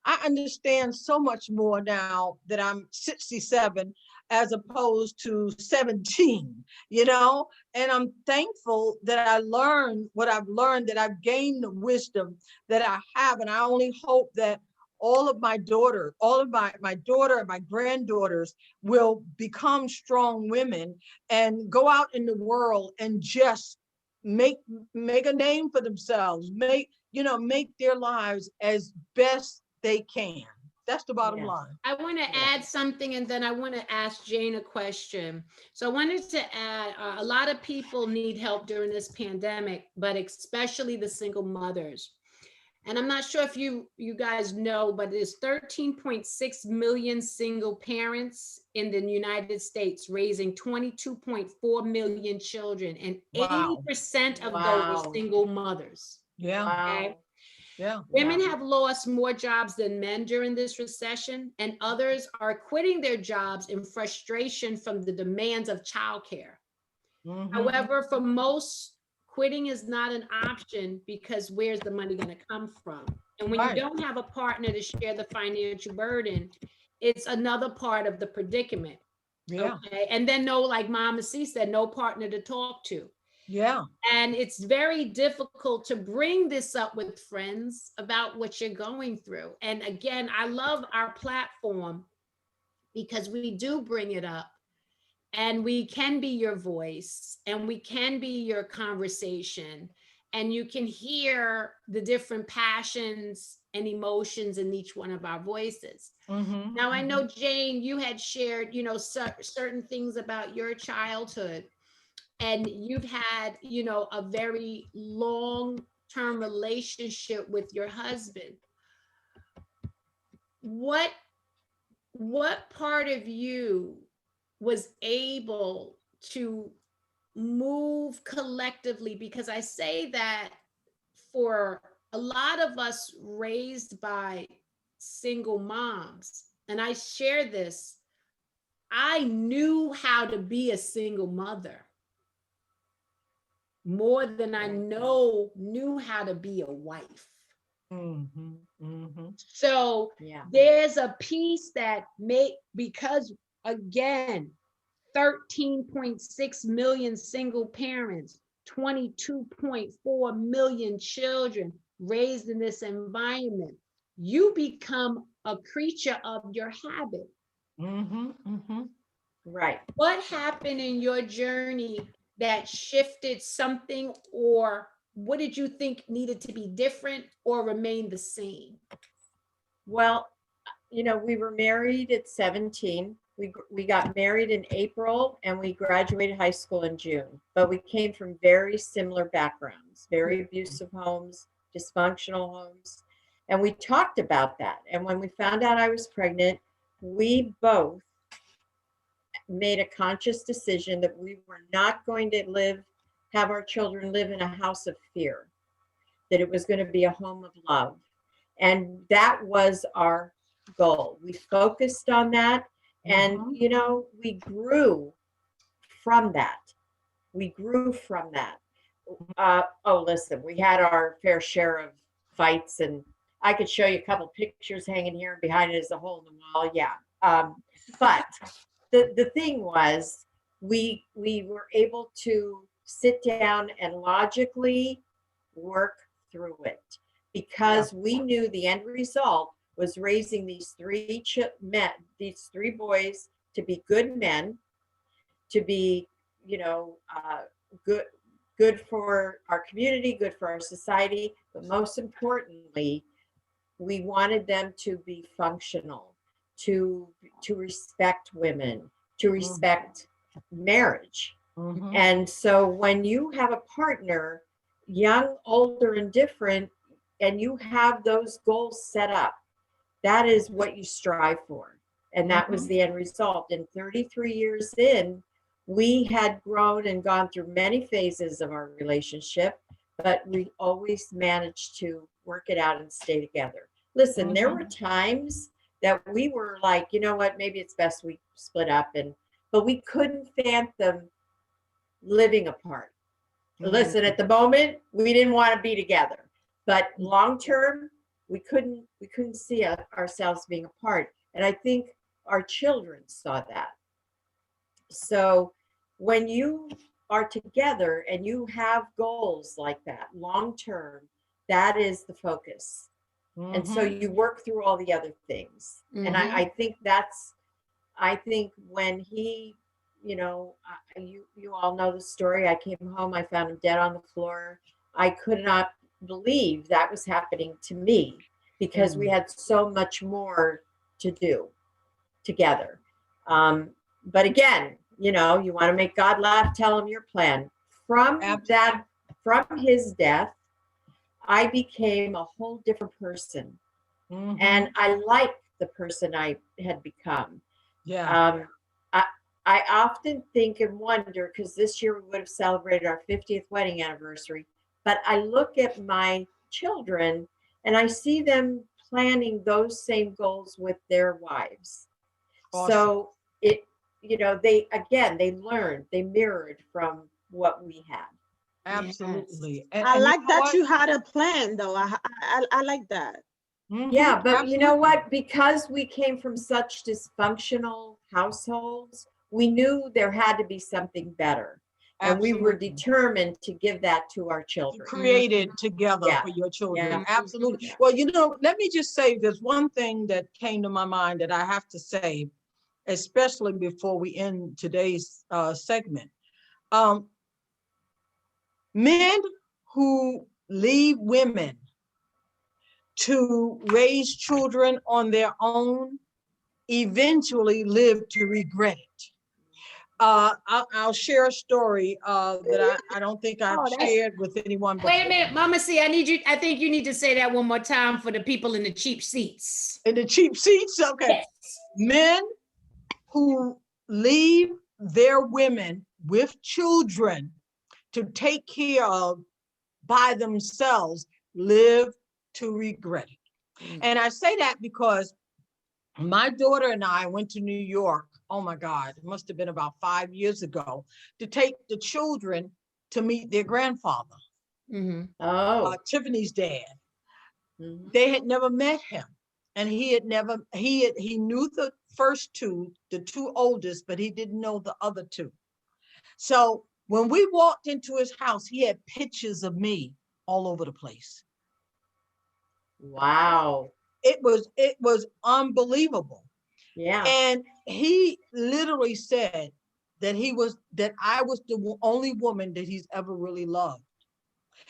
I understand so much more now that I'm 67 as opposed to 17, and I'm thankful that I learned what I've learned, that I've gained the wisdom that I have. And I only hope that all of my daughter and my granddaughters will become strong women and go out in the world and just make a name for themselves, make their lives as best they can. That's the bottom line. I want to add something, and then I want to ask Jane a question. So I wanted to add, a lot of people need help during this pandemic, but especially the single mothers. And I'm not sure if you guys know, but there's 13.6 million single parents in the United States, raising 22.4 million children, and 80% of those are single mothers. Okay? Yeah. Women have lost more jobs than men during this recession, and others are quitting their jobs in frustration from the demands of childcare. However, for most, quitting is not an option, because where's the money going to come from? And when you don't have a partner to share the financial burden, it's another part of the predicament. Okay. And then like Mama C said, no partner to talk to. And it's very difficult to bring this up with friends about what you're going through. And again, I love our platform because we do bring it up, and we can be your voice, and we can be your conversation, and you can hear the different passions and emotions in each one of our voices. Now, I know, Jane, you had shared, certain things about your childhood, and you've had, a very long-term relationship with your husband. What part of you was able to move collectively? Because I say that for a lot of us raised by single moms, and I share this, I knew how to be a single mother more than I knew how to be a wife. So there's a piece that because again, 13.6 million single parents, 22.4 million children raised in this environment, you become a creature of your habit. Right. What happened in your journey that shifted something, or what did you think needed to be different or remain the same? Well, we were married at 17. We got married in April, and we graduated high school in June. But we came from very similar backgrounds, very abusive homes, dysfunctional homes. And we talked about that. And when we found out I was pregnant, we both made a conscious decision that we were not going to have our children live in a house of fear, that it was going to be a home of love. And that was our goal. We focused on that. And, we grew from that. Listen, we had our fair share of fights, and I could show you a couple pictures hanging here, and behind it is a hole in the wall. Yeah. But the thing was, we were able to sit down and logically work through it, because we knew the end result was raising these three boys to be good men, to be, good for our community, good for our society, but most importantly, we wanted them to be functional. to respect women, to respect marriage. And so when you have a partner, young, older, and different, and you have those goals set up, that is what you strive for. And that was the end result. And 33 years in, we had grown and gone through many phases of our relationship, but we always managed to work it out and stay together. Listen, there were times that we were like, you know what, maybe it's best we split up, but we couldn't fathom living apart. Listen, at the moment, we didn't want to be together, but long term, we couldn't see ourselves being apart. And I think our children saw that. So when you are together and you have goals like that long term, that is the focus. And so you work through all the other things. And I think when he, you all know the story. I came home, I found him dead on the floor. I could not believe that was happening to me because we had so much more to do together. But again, you want to make God laugh, tell him your plan. From his death, I became a whole different person. And I like the person I had become. Yeah. I often think and wonder, because this year we would have celebrated our 50th wedding anniversary, but I look at my children and I see them planning those same goals with their wives. Awesome. So they learned, they mirrored from what we had. Absolutely. Yes. I like that you had a plan, though. I like that. Yeah, but absolutely. You know what? Because we came from such dysfunctional households, we knew there had to be something better. Absolutely. And we were determined to give that to our children. Created together for your children. Yeah. Absolutely. Yeah. Well, let me just say there's one thing that came to my mind that I have to say, especially before we end today's segment. Men who leave women to raise children on their own eventually live to regret it. I'll share a story that I don't think I've shared with anyone before. Wait a minute, Mama C, I think you need to say that one more time for the people in the cheap seats. In the cheap seats? Okay. Yes. Men who leave their women with children to take care of by themselves live to regret it. And I say that because my daughter and I went to New York, oh my God, it must have been about 5 years ago, to take the children to meet their grandfather, Tiffany's dad. They had never met him, and he knew the first two, the two oldest, but he didn't know the other two. So when we walked into his house, he had pictures of me all over the place. Wow. It was unbelievable. Yeah. And he literally said that I was the only woman that he's ever really loved.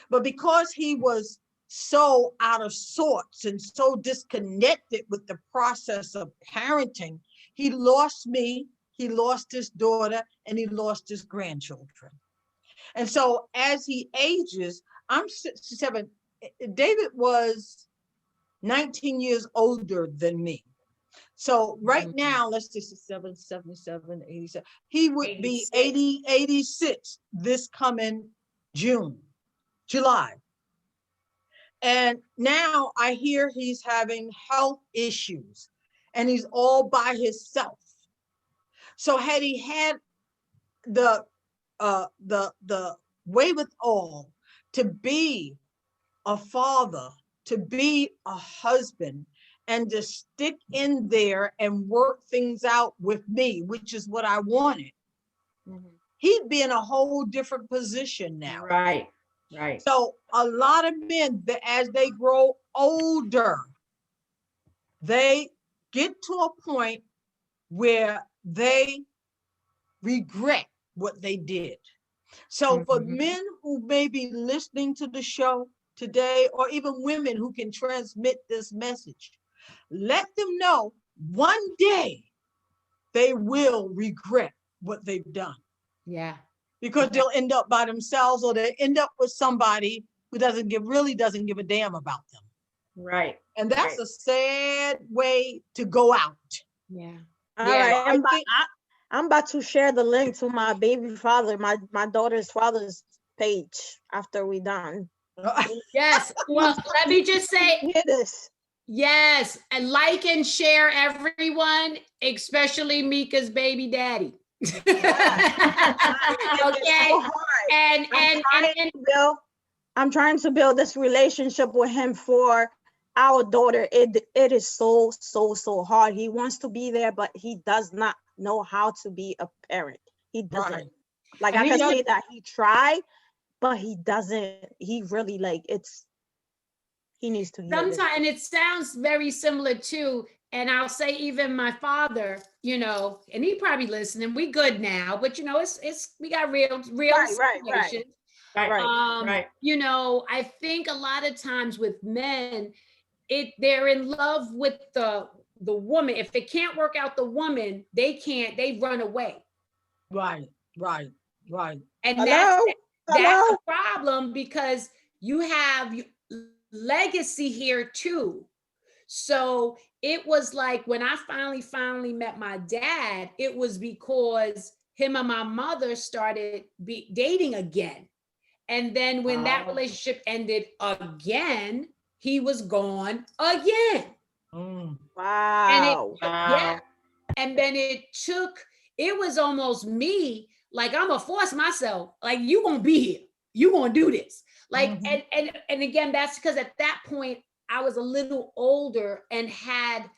But because he was so out of sorts and so disconnected with the process of parenting, he lost me, he lost his daughter, and he lost his grandchildren. And so as he ages, I'm 67, David was 19 years older than me. So right now, let's just 77, 87. He would 86. Be 86 this coming July. And now I hear he's having health issues and he's all by himself. So had he had the wherewithal to be a father, to be a husband, and to stick in there and work things out with me, which is what I wanted, he'd be in a whole different position now. Right. So a lot of men, as they grow older, they get to a point where they regret what they did. So for men who may be listening to the show today, or even women who can transmit this message, let them know one day they will regret what they've done. Yeah. Because they'll end up by themselves, or they end up with somebody who really doesn't give a damn about them. Right. And that's a sad way to go out. Yeah. All Yeah, right, I'm about to share the link to my baby father, my daughter's father's page after we done. Yes. Well, let me just say, Hear this. yes, and like and share, everyone, especially Mika's baby daddy. Okay. And I'm trying to build this relationship with him for our daughter. It is so hard. He wants to be there, but he does not know how to be a parent. He doesn't. Right. Like, And I can say that he tried, but he doesn't. He really, like, he needs to hear this. sometimes, and it sounds very similar too. And I'll say even my father, you know, and he probably listening. We good now, but you know, it's we got real situations. Right. You know, I think a lot of times with men, they're in love with the woman. If they can't work out the woman, they run away. Right. And Hello? that's a problem, because you have legacy here too. So it was like when I finally met my dad, it was because him and my mother started dating again. And then when that relationship ended again, he was gone again. Wow. Yeah. And then it was almost me, like, I'm gonna force myself, like, you gonna be here, you gonna do this. Like, and again, that's because at that point I was a little older and had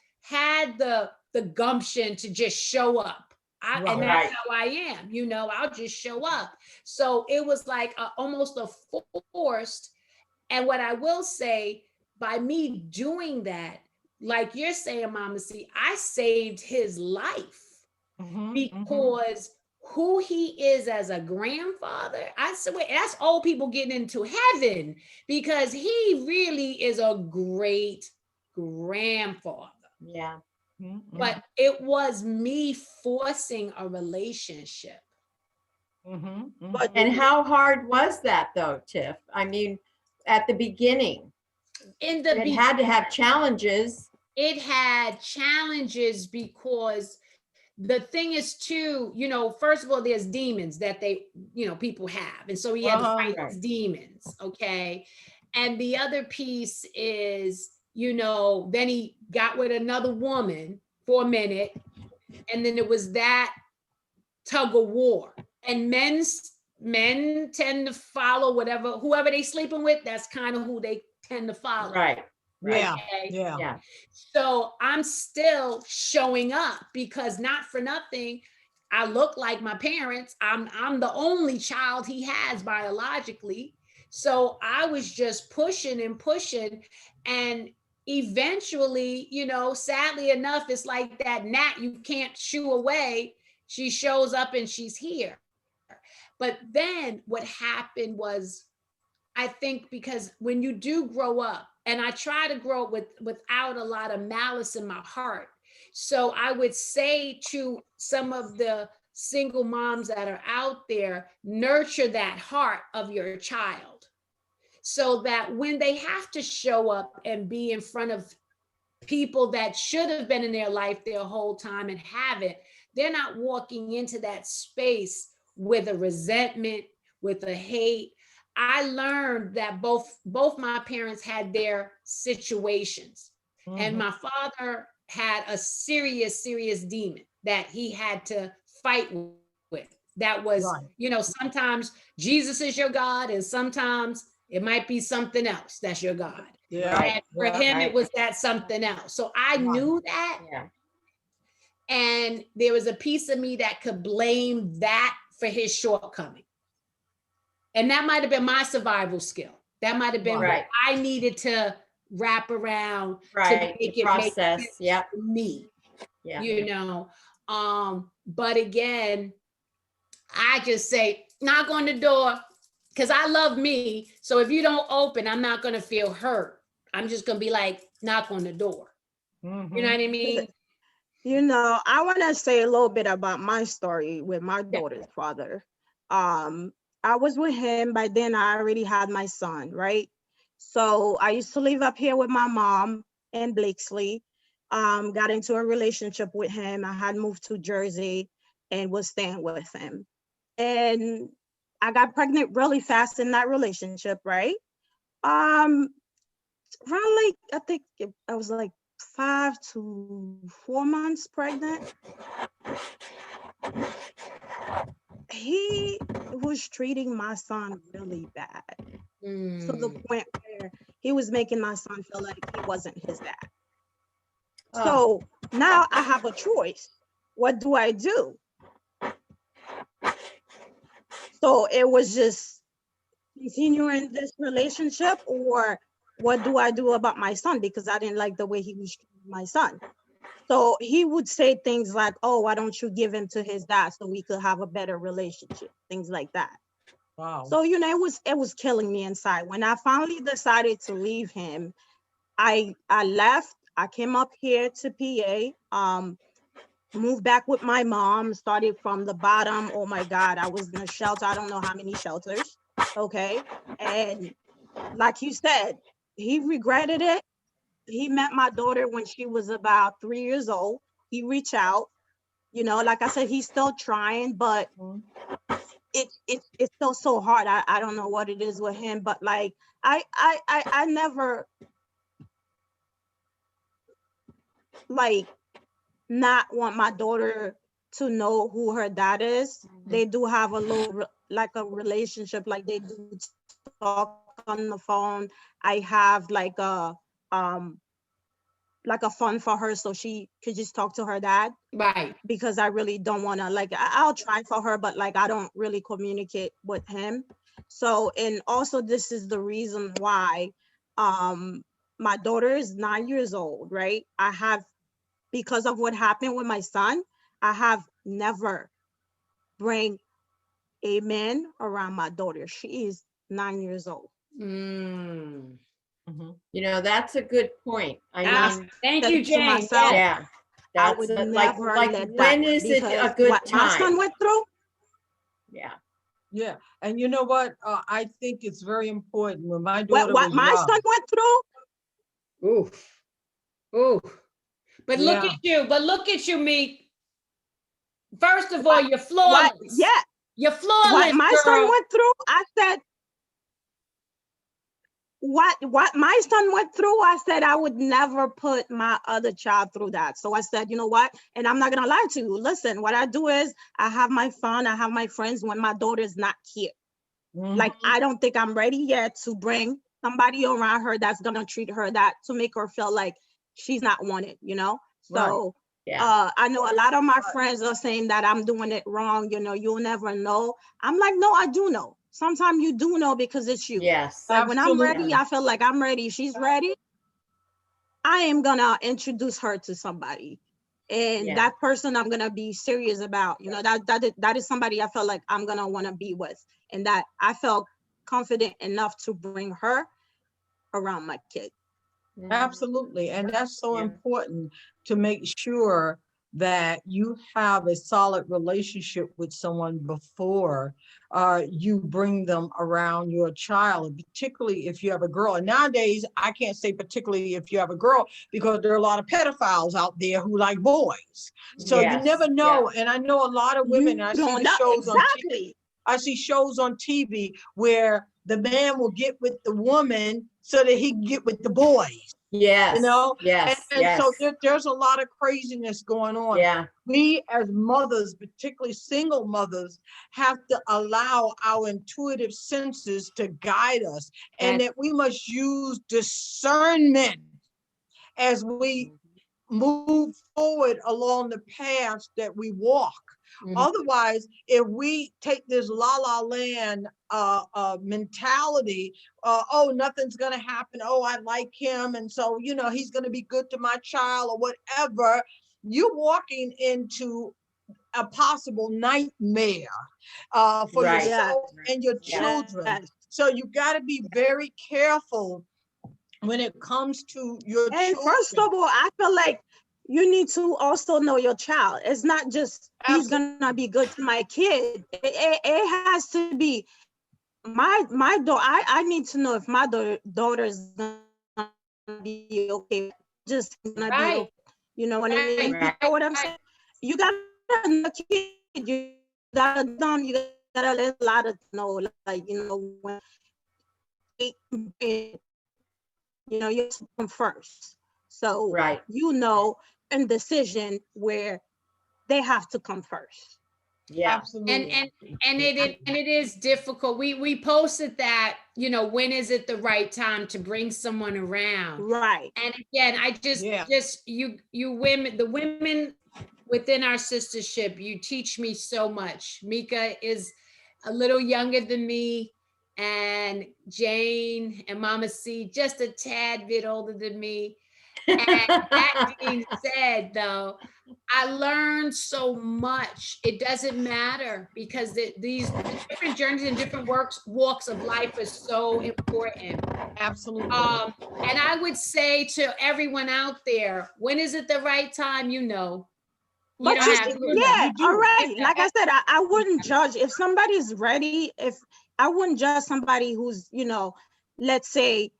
the gumption to just show up. And that's how I am, you know, I'll just show up. So it was like almost a forced. And what I will say, by me doing that, like you're saying, Mama C, I saved his life, because who he is as a grandfather, I swear, that's old people getting into heaven, because he really is a great grandfather. Yeah. But it was me forcing a relationship. And how hard was that though, Tiff? I mean, at the beginning, it had to have challenges. It had challenges because the thing is too, you know, first of all, there's demons that people have. And so he had to fight his demons. Okay. And the other piece is, you know, then he got with another woman for a minute. And then it was that tug of war. And men tend to follow whoever they sleeping with, that's kind of who they tend to follow. Right. Yeah. Okay? Yeah. So I'm still showing up, because not for nothing, I look like my parents. I'm the only child he has biologically. So I was just pushing and pushing. And eventually, you know, sadly enough, it's like that gnat you can't shoo away. She shows up and she's here. But then what happened was, I think, because when you do grow up, and I try to grow up without a lot of malice in my heart. So I would say to some of the single moms that are out there, nurture that heart of your child, so that when they have to show up and be in front of people that should have been in their life their whole time and haven't, they're not walking into that space with a resentment, with a hate. I learned that both my parents had their situations, and my father had a serious demon that he had to fight with. That was, you know, sometimes Jesus is your God, and sometimes it might be something else that's your God. Yeah. And for him, it was that something else. So I knew that. Yeah. And there was a piece of me that could blame that for his shortcoming. And that might have been my survival skill. That might have been what I needed to wrap around to make it process. Make sense for me. Yeah. You know. But again, I just say, knock on the door, because I love me. So if you don't open, I'm not gonna feel hurt. I'm just gonna be like, knock on the door. You know what I mean? You know, I want to say a little bit about my story with my daughter's father. I was with him, by then I already had my son, right? So I used to live up here with my mom in Blakesley. Got into a relationship with him. I had moved to Jersey and was staying with him. And I got pregnant really fast in that relationship, right? Um, Around like, I think I was like 5 to 4 months pregnant. He was treating my son really bad, to the point where he was making my son feel like he wasn't his dad. So now I have a choice. What do I do? So it was just continuing this relationship, or what do I do about my son? Because I didn't like the way he was treating my son. So he would say things like, oh, why don't you give him to his dad so we could have a better relationship? Things like that. Wow. So, you know, it was killing me inside. When I finally decided to leave him, I left. I came up here to PA, moved back with my mom, started from the bottom. Oh my God, I was in a shelter. I don't know how many shelters. Okay. And like you said, he regretted it. He met my daughter when she was about 3 years old. He reached out, you know, like I said, he's still trying, but it's still so hard. I don't know what it is with him, but like I never like not want my daughter to know who her dad is. They do have a little like a relationship, like they do talk on the phone. I have like a phone for her so she could just talk to her dad. Right. Because I really don't want to, like, I'll try for her, but like I don't really communicate with him. So, and also this is the reason why my daughter is 9 years old, right? I have, because of what happened with my son, I have never bring a man around my daughter. She is 9 years old. You know, that's a good point. I mean, Thank said you, to Jane. myself, yeah, I that's would like never when let that, is it a because good what my son time? went through. Yeah. Yeah, and you know what? I think it's very important. When my daughter What was my young, son went through. Oof. Oof. But look Yeah. at you. But look at you, Meek. First of all, What- you're flawless. Yeah. You're flawless, What my son girl. went through, I said, what my son went through, I said I would never put my other child through that. So I said, you know what? And I'm not gonna lie to you. Listen, what I do is I have my fun, I have my friends when my daughter's not here. Like, I don't think I'm ready yet to bring somebody around her that's gonna treat her that, to make her feel like she's not wanted, you know? So Yeah. I know a lot of my friends are saying that I'm doing it wrong, you know, you'll never know. I'm like, no, I do know. Sometimes you do know because it's you. Yes. Like when I'm ready, Absolutely. I feel like I'm ready. She's ready. I am gonna introduce her to somebody. And Yeah. that person I'm gonna be serious about, you know, that is somebody I felt like I'm gonna want to be with, and that I felt confident enough to bring her around my kid. Absolutely. And that's so Yeah. important, to make sure that you have a solid relationship with someone before you bring them around your child, particularly if you have a girl. And nowadays, I can't say particularly if you have a girl, because there are a lot of pedophiles out there who like boys. So you Yes. never know. And I know a lot of women, You I see don't the know shows on TV. exactly. I see shows on TV where the man will get with the woman so that he can get with the boys. Yes. You know, Yes. and yes. so there's a lot of craziness going on. Yeah. We as mothers, particularly single mothers, have to allow our intuitive senses to guide us, and that we must use discernment as we move forward along the paths that we walk. Otherwise, if we take this la land mentality, oh, nothing's going to happen. Oh, I like him, and so, you know, he's going to be good to my child or whatever. You're walking into a possible nightmare for Right. yourself and your Yeah. children. Yes. So you got to be very careful when it comes to your And children. first of all, I feel like you need to also know your child. It's not just he's gonna be good to my kid. It has to be my daughter. I need to know if my daughter is gonna be okay. Just gonna be okay. You know what I mean? You know what I'm saying? You gotta know kid. You gotta let a lot of know, like, you know, when you know, you come first. So you know, in decision where they have to come first. Yeah, absolutely. And it is difficult. We posted that, you know, when is it the right time to bring someone around? Right. And again, I just you women, the women within our sistership, you teach me so much. Mika is a little younger than me, and Jane and Mama C just a tad bit older than me. And that being said, though, I learned so much. It doesn't matter, because these different journeys and different walks of life is so important. Absolutely. And I would say to everyone out there, when is it the right time? You know. But all right. Like I said, I wouldn't judge if somebody's ready. If I wouldn't judge somebody who's, you know, let's say,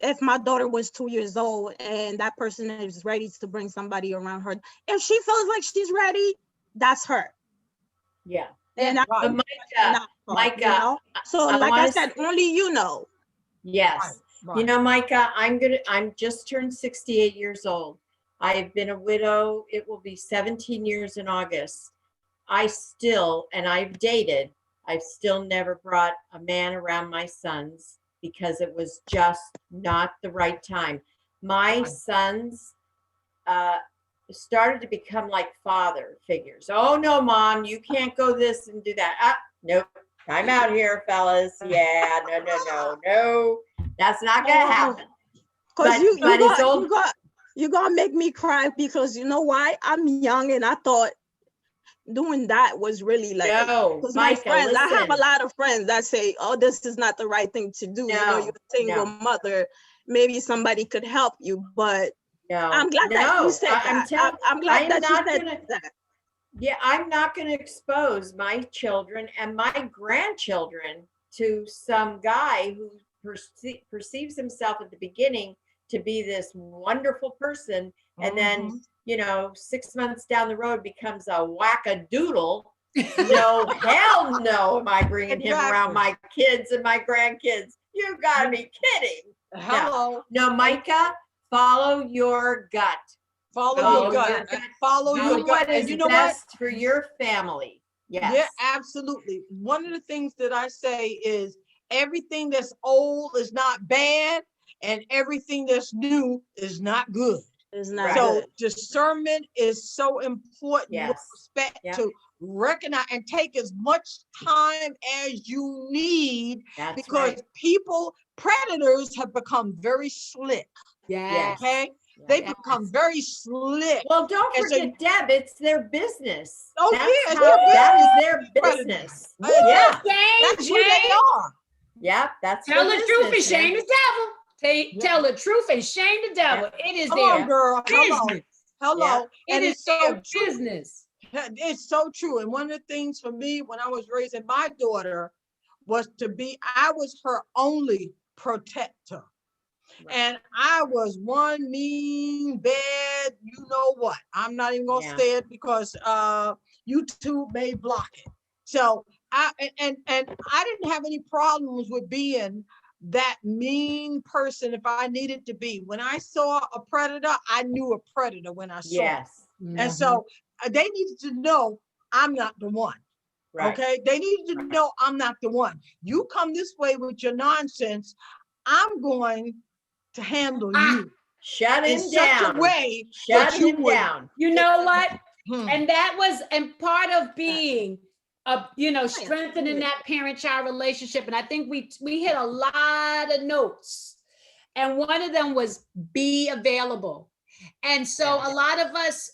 if my daughter was 2 years old and that person is ready to bring somebody around her, if she feels like she's ready, that's her. Yeah. And Micah, you know? So like I said, only you know. Yes. Right. You know, Micah, I'm just turned 68 years old. I have been a widow. It will be 17 years in August. I've still never brought a man around my sons, because it was just not the right time. My sons started to become like father figures. Oh no, Mom, you can't go this and do that. Nope, time out here, fellas. Yeah, no. That's not gonna happen. Because you're gonna make me cry, because you know why? I'm young and I thought doing that was really like, because my friends, I have a lot of friends that say, oh, this is not the right thing to do. You know, you're a single mother, maybe somebody could help you, but I'm glad that you said that. I'm glad that you said that. Yeah, I'm not going to expose my children and my grandchildren to some guy who perceives himself at the beginning to be this wonderful person, and then, you know, 6 months down the road becomes a wackadoodle. No, hell no, am I bringing him around my kids and my grandkids. You gotta be kidding. Hello. No, Micah, follow your gut. Follow your gut. Follow your gut. What is best for your family. Yes. Yeah, absolutely. One of the things that I say is everything that's old is not bad, and everything that's new is not good. So discernment is so important. With respect to recognize and take as much time as you need, because predators have become very slick. Okay. They become very slick. Well, don't forget, Deb, it's their business. Oh, that is their business. Yeah, that's who they are. Yeah, that's tell the truth and shame the devil. Tell the truth and shame the devil. It is their business. Hello. It is so business. It's so true. And one of the things for me when I was raising my daughter was I was her only protector. And I was one mean, bad, you know what. I'm not even gonna say it, because YouTube may block it. So I didn't have any problems with being that mean person if I needed to be. When I saw a predator, I knew a predator when I saw it. And so they needed to know I'm not the one. Okay, they needed to know I'm not the one. You come this way with your nonsense, I'm going to handle you. Shut him down. Such a way. Shut him down. You know what? And that was part of being strengthening that parent-child relationship. And I think we hit a lot of notes. And one of them was be available. And so a lot of us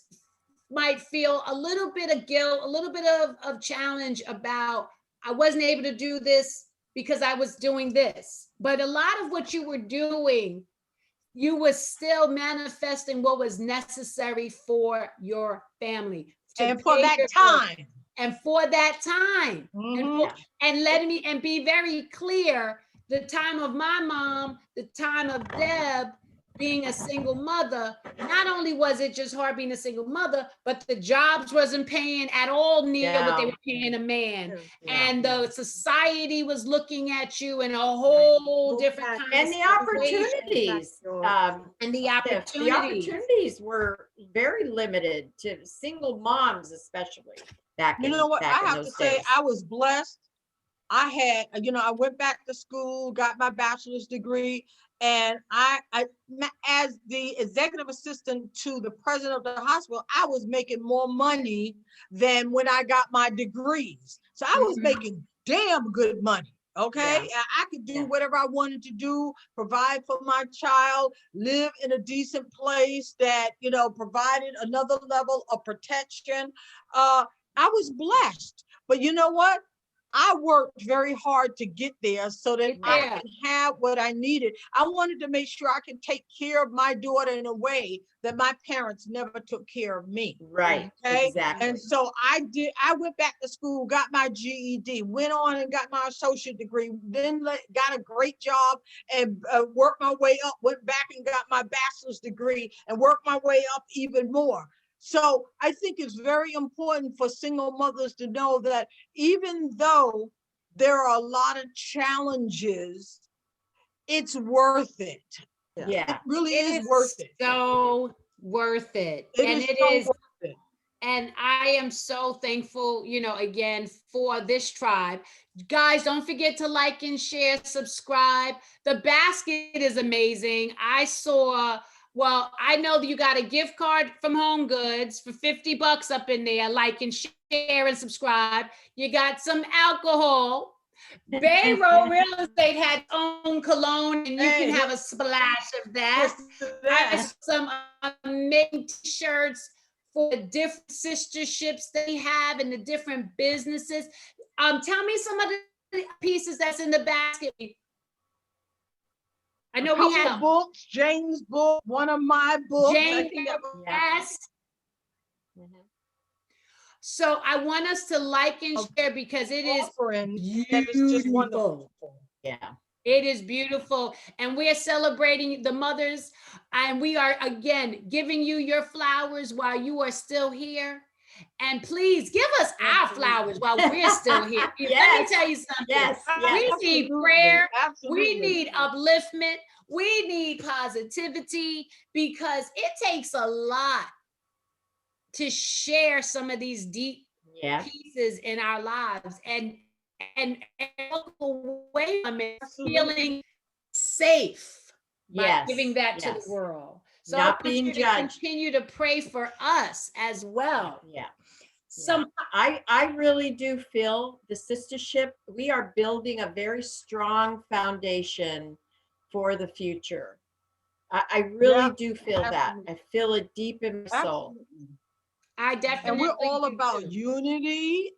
might feel a little bit of guilt, a little bit of challenge about, I wasn't able to do this because I was doing this. But a lot of what you were doing you were still manifesting what was necessary for your family. And for that time. And for that time. Mhm. And let me, and be very clear, the time of my mom, the time of Deb being a single mother, not only was it just hard being a single mother, but the jobs wasn't paying at all near what they were paying a man. And the society was looking at you in a whole different kind and of the opportunities. and the opportunities were very limited to single moms, especially back in, you know what, I have to say, days. I was blessed. I had, you know, I went back to school, got my bachelor's degree, and I as the executive assistant to the president of the hospital, I was making more money than when I got my degrees. So I was making damn good money. Okay. Yeah. I could do whatever I wanted to do, provide for my child, live in a decent place that, you know, provided another level of protection. I was blessed, but you know what? I worked very hard to get there so that I can have what I needed. I wanted to make sure I could take care of my daughter in a way that my parents never took care of me. Right. Okay. Exactly. And so I went back to school, got my GED, went on and got my associate degree, then got a great job and worked my way up, went back and got my bachelor's degree and worked my way up even more. So I think it's very important for single mothers to know that even though there are a lot of challenges, it's worth it. Yeah. It really is worth it. So worth it. And it is worth it. And I am so thankful, you know, again, for this tribe. Guys, don't forget to like and share, subscribe. The basket is amazing. I saw, well, I know that you got a gift card from Home Goods for $50 up in there. Like and share and subscribe. You got some alcohol. Bay Road Real Estate had own cologne, and you can have a splash of that. I have some amazing t-shirts for the different sisterships they have and the different businesses. Tell me some of the pieces that's in the basket. I know we have books, Jane's book, one of my books. Jane, yes. So I want us to like and share because it is beautiful. Yeah. It is beautiful. And we are celebrating the mothers, and we are again giving you your flowers while you are still here. And please give us our flowers while we're still here. Let me tell you something. We need prayer. We need upliftment. We need positivity, because it takes a lot to share some of these deep pieces in our lives and walk away from it feeling safe by giving that to the world. So not being judged. Continue to pray for us as well. I really do feel the sistership, we are building a very strong foundation for the future. I really do feel that. I feel it deep in my soul. I definitely. And we're all about unity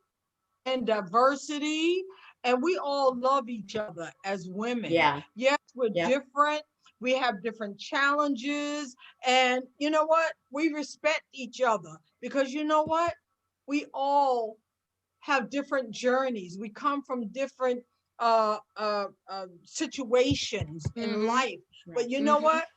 and diversity, and we all love each other as women. Yes, we're different. We have different challenges, and you know what? We respect each other, because you know what? We all have different journeys. We come from different situations in life, but you know what?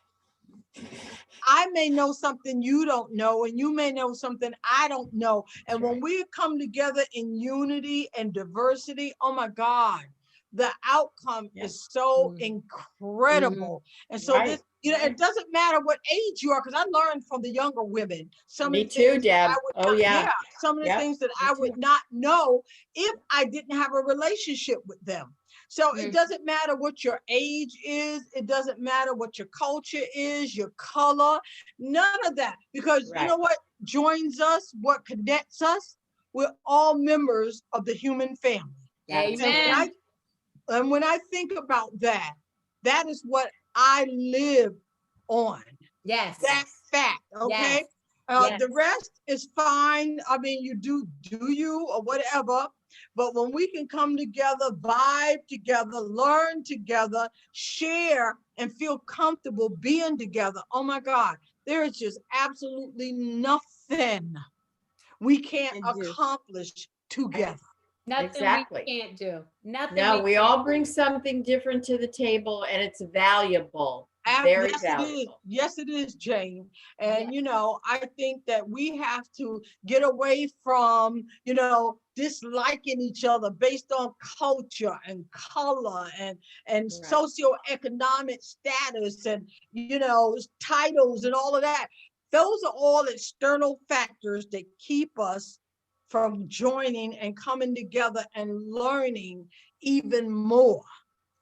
I may know something you don't know, and you may know something I don't know. And when we come together in unity and diversity, oh my God, the outcome is so incredible. And so this, you know, it doesn't matter what age you are, because I learned from the younger women. Me too, Deb. Some of the things that I would not know if I didn't have a relationship with them. So it doesn't matter what your age is. It doesn't matter what your culture is, your color, none of that. Because you know what joins us, what connects us? We're all members of the human family. Amen. And when I think about that, that is what I live on. Yes. That fact, okay? The rest is fine. I mean, you do you or whatever. But when we can come together, vibe together, learn together, share, and feel comfortable being together, oh my God, there is just absolutely nothing we can't accomplish together. Nothing Exactly. we can't do. Nothing. No, we all bring something different to the table, and it's valuable. Very Yes, valuable. it is. Yes, it is, Jane. And, you know, I think that we have to get away from, you know, disliking each other based on culture and color and Right. socioeconomic status and, you know, titles and all of that. Those are all external factors that keep us from joining and coming together and learning even more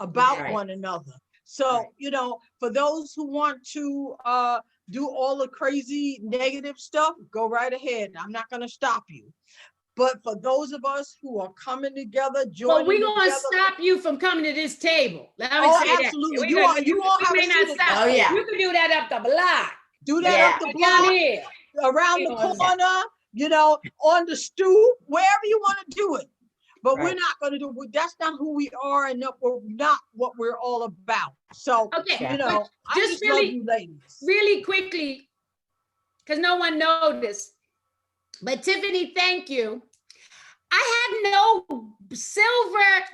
about Right. one another. So, Right. you know, for those who want to do all the crazy negative stuff, go right ahead. I'm not going to stop you. But for those of us who are coming together, joining But we're going to together, stop you from coming to this table. Let me oh, say absolutely. that. You all have may a not seat stop. Oh, yeah. You can do that up the block. do that Yeah. up the Down block, here. around the Yeah. corner, you know, on the stoop, wherever you want to do it. But we're Right. not going to do, that's not who we are and not what we're all about. So, Okay. you know, I just just really- love you ladies. Really quickly, because no one noticed. But Tiffany, thank you. I have no silver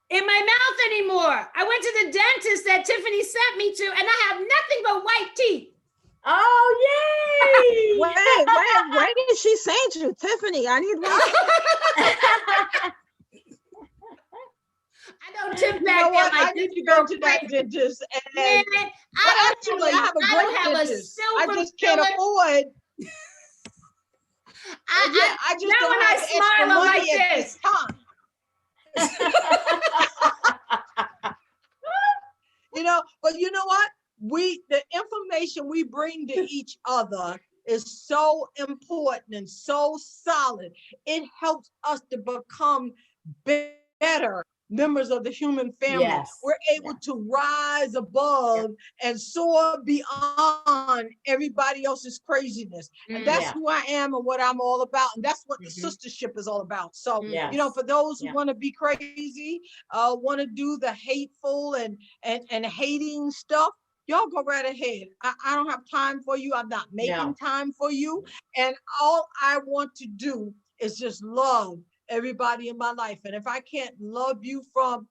in my mouth anymore. I went to the dentist that Tiffany sent me to, and I have nothing but white teeth. Oh, yay! Where did she send you, Tiffany? I need one. I don't tip You back know there what? like I need this to go girl to that crazy. dentist. Man, And I actually, I have a great dentist. I silver just can't filler. afford. I just now don't when have I extra smile, I'm money like at this. time. You know, but you know what? The information we bring to each other is so important and so solid. It helps us to become better members of the human family. Yes. We're able to rise above and soar beyond everybody else's craziness. And that's Yeah. who I am and what I'm all about. And that's what the sistership is all about. So, Yes. you know, for those who Yeah. want to be crazy, want to do the hateful and hating stuff, y'all go right ahead. I don't have time for you. I'm not making time for you. And all I want to do is just love everybody in my life. And if I can't love you from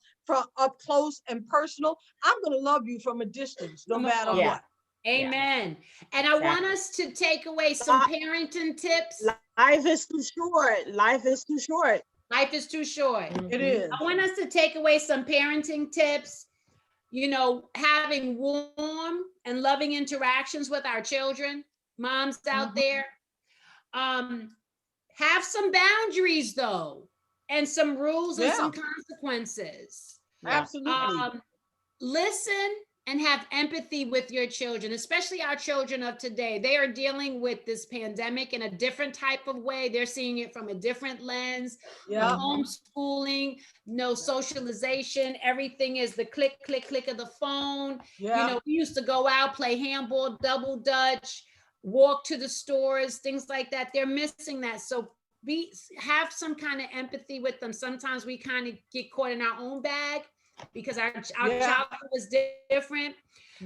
up close and personal, I'm going to love you from a distance, no matter what. Amen. And I want us to take away some parenting tips. Life is too short. Life is too short. Life is too short. It is. I want us to take away some parenting tips. You know, having warm and loving interactions with our children, moms out there. Have some boundaries though, and some rules and some consequences. Absolutely. Listen and have empathy with your children, especially our children of today. They are dealing with this pandemic in a different type of way. They're seeing it from a different lens. Homeschooling, no socialization. Everything is the click, click, click of the phone. You know, we used to go out, play handball, double dutch, walk to the stores, things like that. They're missing that. So have some kind of empathy with them. Sometimes we kind of get caught in our own bag because our childhood was different.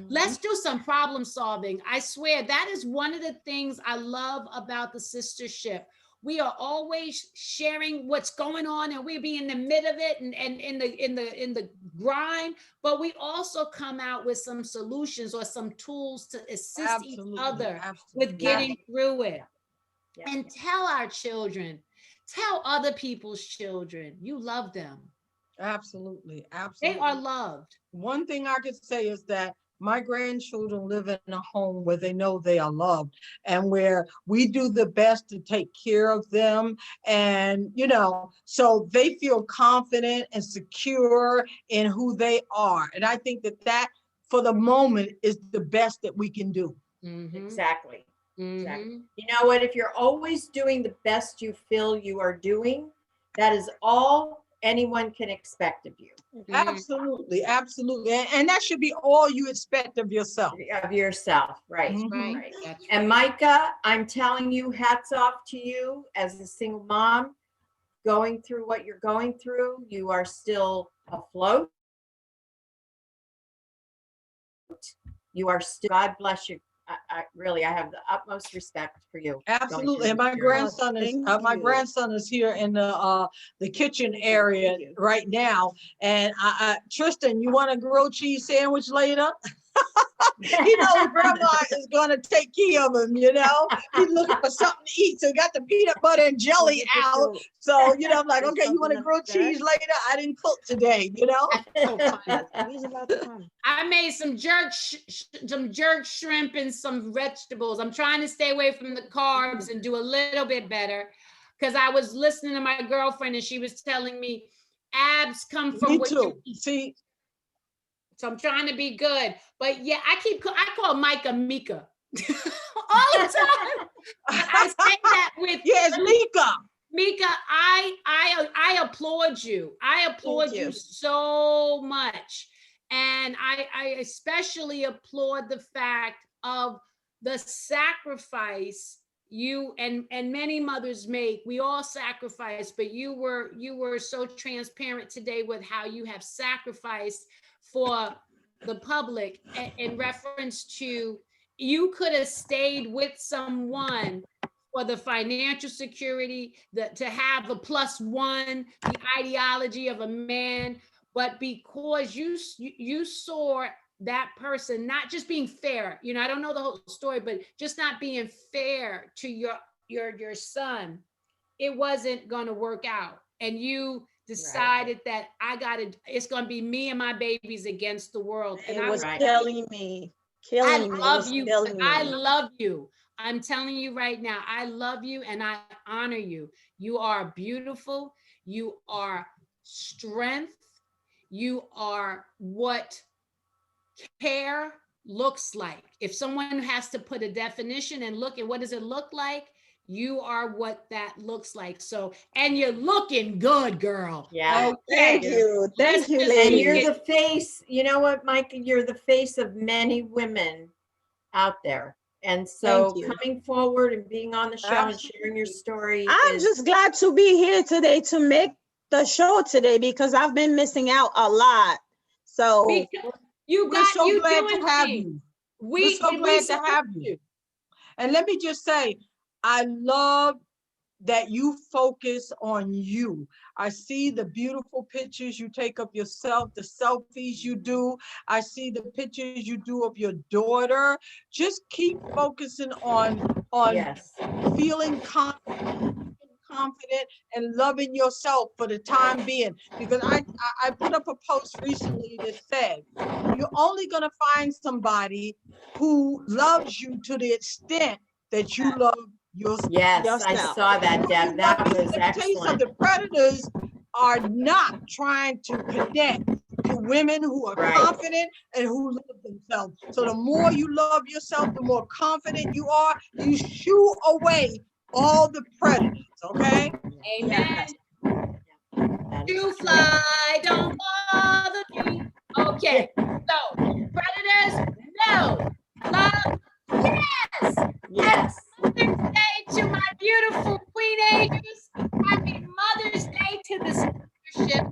Let's do some problem solving. I swear that is one of the things I love about the sistership. We are always sharing what's going on, and we be in the middle of it and in the grind, but we also come out with some solutions or some tools to assist each other with getting through it. And tell our children, tell other people's children, you love them. Absolutely. They are loved. One thing I could say is that my grandchildren live in a home where they know they are loved and where we do the best to take care of them. And, you know, so they feel confident and secure in who they are. And I think that for the moment is the best that we can do. Exactly. Exactly. You know what? If you're always doing the best you feel you are doing, that is all anyone can expect of you. Absolutely, absolutely. And that should be all you expect of yourself. Of yourself, right. Right. And Micah, I'm telling you, hats off to you as a single mom. going through what you're going through. You are still afloat. You are still, God bless you. I really, I have the utmost respect for you. Absolutely. And my grandson is here in the kitchen area right now. And Tristan, you want a grilled cheese sandwich later? He knows grandma is gonna take care of him, you know. He's looking for something to eat. So got the peanut butter and jelly out. So, you know, I'm like, okay, you want a grilled cheese later? I didn't cook today, you know. I made some jerk shrimp and some vegetables. I'm trying to stay away from the carbs and do a little bit better, because I was listening to my girlfriend and she was telling me abs come from what you eat. See, so I'm trying to be good, but yeah, I call Micah Mika all the time. I say that with yes, Mika. Mika, I applaud you. I applaud you so much. And I especially applaud the fact of the sacrifice you and many mothers make. We all sacrifice, but you were so transparent today with how you have sacrificed for the public in reference to, you could have stayed with someone for the financial security, to have a +1, the ideology of a man, but because you saw that person not just being fair, you know, I don't know the whole story, but just not being fair to your son, it wasn't going to work out. And you decided that it's going to be me and my babies against the world. And it was killing me. I love you. I love you. I'm telling you right now, I love you and I honor you. You are beautiful. You are strength. You are what care looks like. If someone has to put a definition and look at what does it look like, you are what that looks like. So, and you're looking good, girl. Yeah. Okay. Thank you, ladies. And you're the face, you know what, Mike, you're the face of many women out there. And so coming forward and being on the show and sharing your story. I'm just glad to be here today to make the show today, because I've been missing out a lot. So we're so glad to have you. We're so glad to have you. And let me just say, I love that you focus on you. I see the beautiful pictures you take of yourself, the selfies you do. I see the pictures you do of your daughter. Just keep focusing on feeling confident and loving yourself for the time being. Because I put up a post recently that said, you're only gonna find somebody who loves you to the extent that you love yourself. Yes, I saw that, Deb. That was excellent. The predators are not trying to connect to women who are confident and who love themselves. So the more you love yourself, the more confident you are, you shoo away all the predators, okay? Amen. You fly, don't bother me. Okay, so predators, no. Love, yes. Yes. Mother's Day to my beautiful Queenagers. Happy Mother's Day to the Sistahship.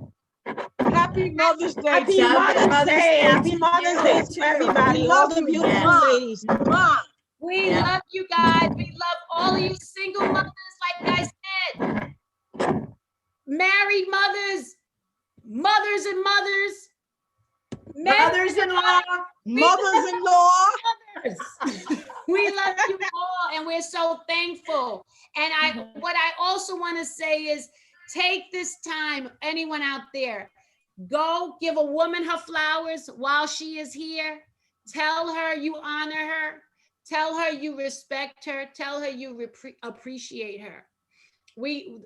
Happy Mother's Day. Happy Mother's Day. Happy Mother's Day to everybody. All the beautiful ladies. We love you guys. We love all of you single mothers, like I said. Married mothers, mothers and mothers. Mothers-in-law. Mothers-in-law. We love you all, and we're so thankful. And what I also want to say is, take this time, anyone out there, go give a woman her flowers while she is here. Tell her you honor her. Tell her you respect her. Tell her you appreciate her.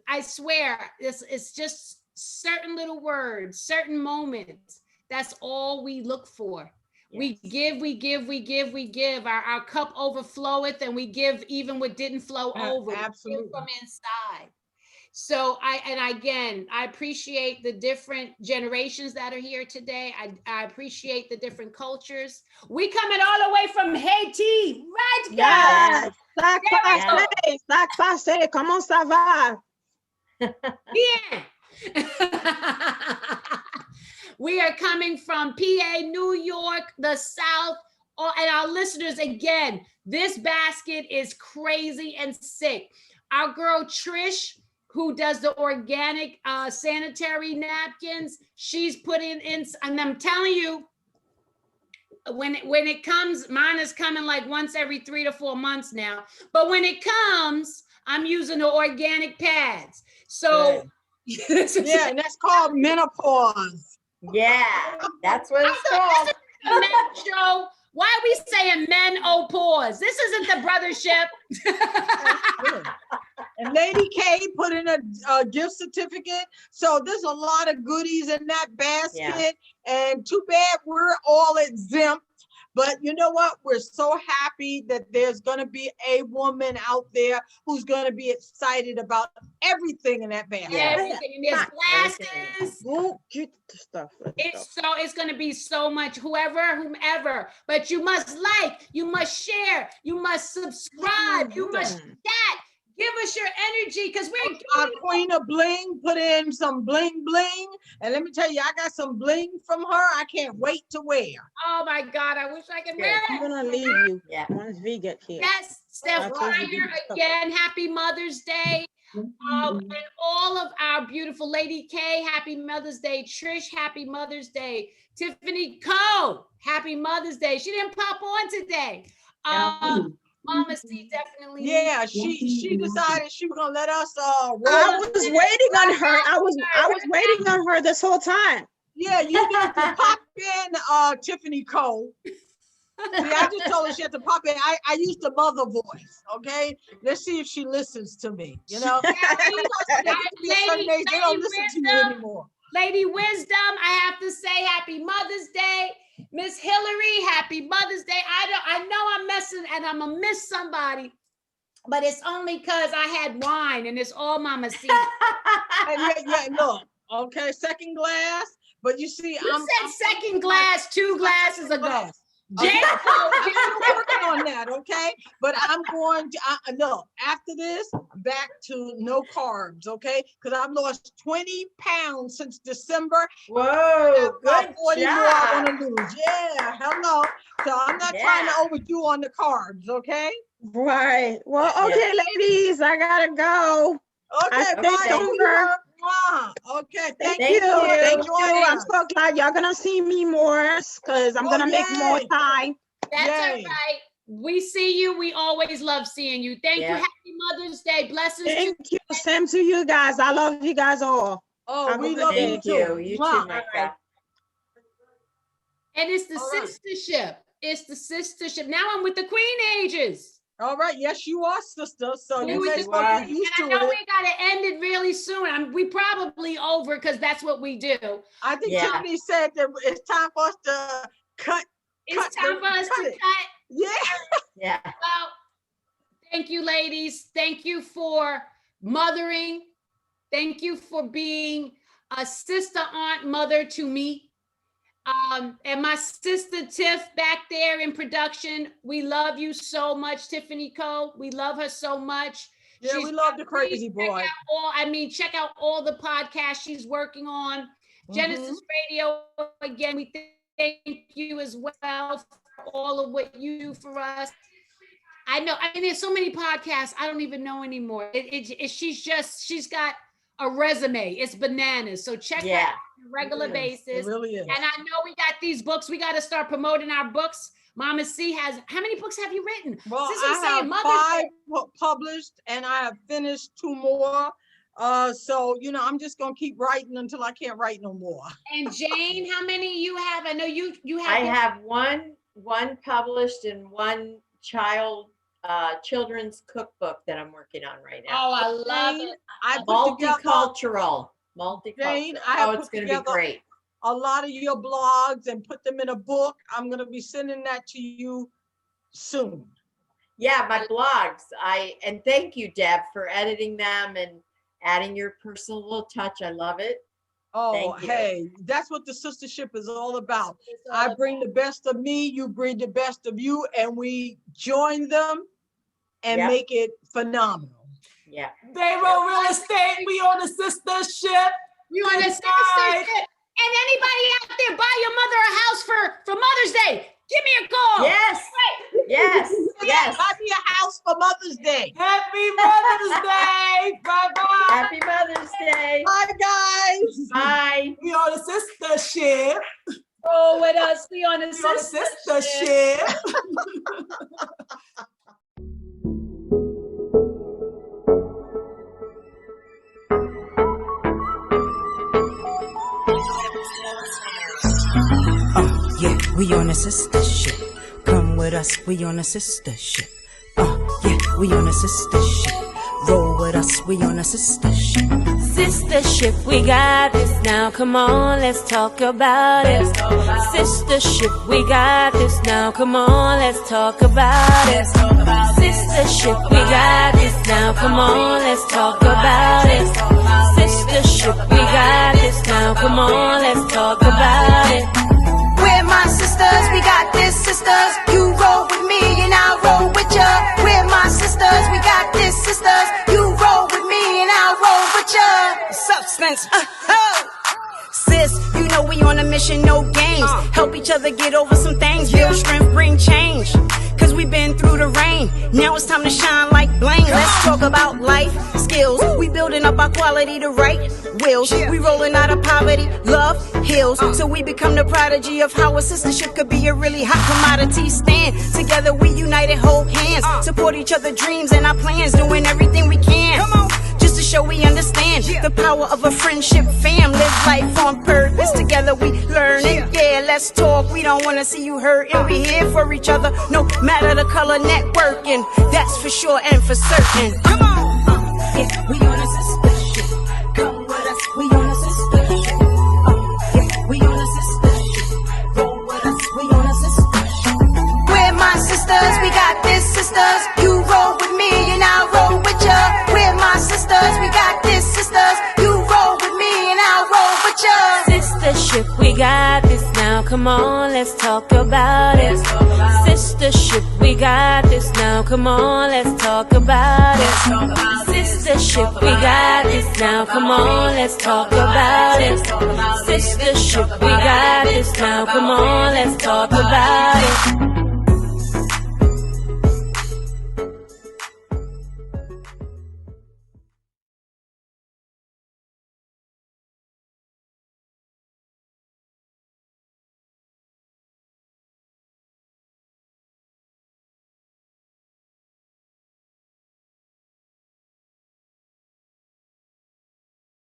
I swear, it's just certain little words, certain moments. That's all we look for. Yes. We give. Our cup overfloweth, and we give even what didn't flow over. Absolutely. From inside. So I appreciate the different generations that are here today. I appreciate the different cultures. We coming all the way from Haiti, right, guys? Yes. Comment ça va? Yeah. We are coming from PA, New York, the South. Oh, and our listeners, again, this basket is crazy and sick. Our girl Trish, who does the organic sanitary napkins, she's putting in, and I'm telling you, when it comes, mine is coming like once every 3 to 4 months now. But when it comes, I'm using the organic pads. So yeah, and that's called menopause. Yeah, that's what it's called. The men show. Why are we saying men pause? This isn't the brothership. And Lady K put in a gift certificate. So there's a lot of goodies in that basket. Yeah. And too bad we're all exempt. But you know what? We're so happy that there's going to be a woman out there who's going to be excited about everything in that basket. Yeah. Everything. And there's glasses. Won't get the stuff. It's going to be so much, whomever. But you must like, you must share, you must subscribe, you must chat. Give us your energy, because we're Our Queen of Bling put in some bling bling. And let me tell you, I got some bling from her I can't wait to wear. Oh my God, I wish I could wear I'm it. gonna leave you once we get here. Yes, Steph I'll tell you Ryder, the stuff. again, happy Mother's Day. And all of our beautiful Lady K, happy Mother's Day. Trish, happy Mother's Day. Tiffany Cole, happy Mother's Day. She didn't pop on today. Mama C definitely. Yeah, she decided she was gonna let us roll. I was waiting on her. I was waiting on her this whole time. Yeah, you need to pop in Tiffany Cole. See, I just told her she had to pop in. I used the mother voice, okay? Let's see if she listens to me, you know? Some days they don't listen to you anymore. Lady Wisdom, I have to say happy Mother's Day. Miss Hillary, happy Mother's Day. I know I'm messing and I'm gonna miss somebody, but it's only because I had wine and it's all Mama C. Yeah, look, okay, second glass, but you see, You said second glass 2 glasses ago. Okay, I'm working on that, okay? But I'm going to, no, after this, back to no carbs, okay? Because I've lost 20 pounds since December. Whoa, About good 40 more job. I want to lose. Yeah, hello. So I'm not trying to overdo on the carbs, okay? Right. Well, okay, ladies, I gotta go. Okay, I bye. think over. Okay, Thank Thank you. you. Thank you. Joining I'm us. so glad y'all gonna see me more because I'm gonna make more yay. time. That's all Yay. right. We see you. We always love seeing you. Thank you. Yeah. Happy Mother's Day. Blessings to Thank you. Same to you guys. I love you guys all. Oh, Have a we good love day. you Thank too. you. You too, Mwah. Micah. And it's the All right. sistership. It's the sistership. Now I'm with the Queenagers. All right, yes, you are, sister. So We you with may the as well are. get used And to I know it. we gotta end it really soon. We probably over because that's what we do. I think Yeah. Tiffany said that it's time for us to cut. It's time for us to it. cut. Yeah. Yeah. Well, thank you, ladies. Thank you for mothering. Thank you for being a sister, aunt, mother to me. And my sister Tiff back there in production, we love you so much, Tiffany Cole. We love her so much. Yeah, we love the crazy boy. Check out all the podcasts she's working on. Genesis Radio, again, we thank you as well for all of what you do for us. I know, I mean, there's so many podcasts, I don't even know anymore. She's got a resume. It's bananas. So check that out on a regular basis. It really is. And I know we got these books. We got to start promoting our books. Mama C has, how many books have you written? Well, Since we I say have Mother's 5 published and I have finished 2 more. So, you know, I'm just going to keep writing until I can't write no more. And Jane, how many you have? I know you I have. have one published and one children's cookbook that I'm working on right now. Oh, I love it. I put together Multicultural. Jane, I have Oh, it's put going to be together great. a lot of your blogs and put them in a book. I'm going to be sending that to you soon. Yeah, my blogs. And thank you, Deb, for editing them and adding your personal little touch. I love it. Oh, Thank you. hey, that's what the sistership is all about. I bring the best of me, you bring the best of you, and we join them and Yep. make it phenomenal. Yeah. Bayroll Real Estate, we on the sister ship. You on the sister Right. ship? And anybody out there buy your mother a house for Mother's Day, give me a call. Yes. Yes. Yes. Buy me a house for Mother's Day. Happy Mother's Day. Bye-bye. Happy Mother's Day. Bye, guys. Bye. We on the sister ship. Roll with us. We on the We on the sister ship. Yeah, we on a sister ship. Come with us, we on a sister ship. Yeah, we on a sister ship. Roll with us, we on a sister ship. Sister ship, we got this now. Come on, let's talk about it. Sister ship, we got this now. Come on, let's talk about it. Sister ship, we got this now. Come on, let's talk about it. Sister ship, we got this now. Come on, let's talk about it. We're my sisters, we got this, sisters. You roll with me and I'll roll with ya. We're my sisters, we got this, sisters. You roll with me and I'll roll with ya. Substance, sis, you know we on a mission, no games. Help each other get over some things, build strength, bring change. Cause we've been through the rain, now it's time to shine like bling. Let's talk about life skills. We building up our quality to right wills. We rolling out of poverty, love heals. So we become the prodigy of how a sistership could be a really hot commodity. Stand together, we united, hold hands. Support each other dreams and our plans, doing everything we can. Just to show we understand the power of a friendship fam. Live life on purpose, together we learn it. Yeah, let's talk, we don't wanna see you hurt. And we here for each other, no matter the color, networking. That's for sure and for certain. Come on! Yeah, we on a sister ship. Come with us, we on a sister ship. Yeah, we on a sister ship. Roll with us, we on a sister ship. We're my sisters, we got this, sisters. You roll with me and I'll roll with ya. We're my sisters, we got this, sisters. You roll with me and I'll roll with ya. Sister ship, we got this now. Come on, let's talk about it. Sister ship, we got this now. Come on, let's talk about it. Sister ship, we got this now. Come on, let's talk about it. Sister ship, we got this now. Come on, let's talk about it.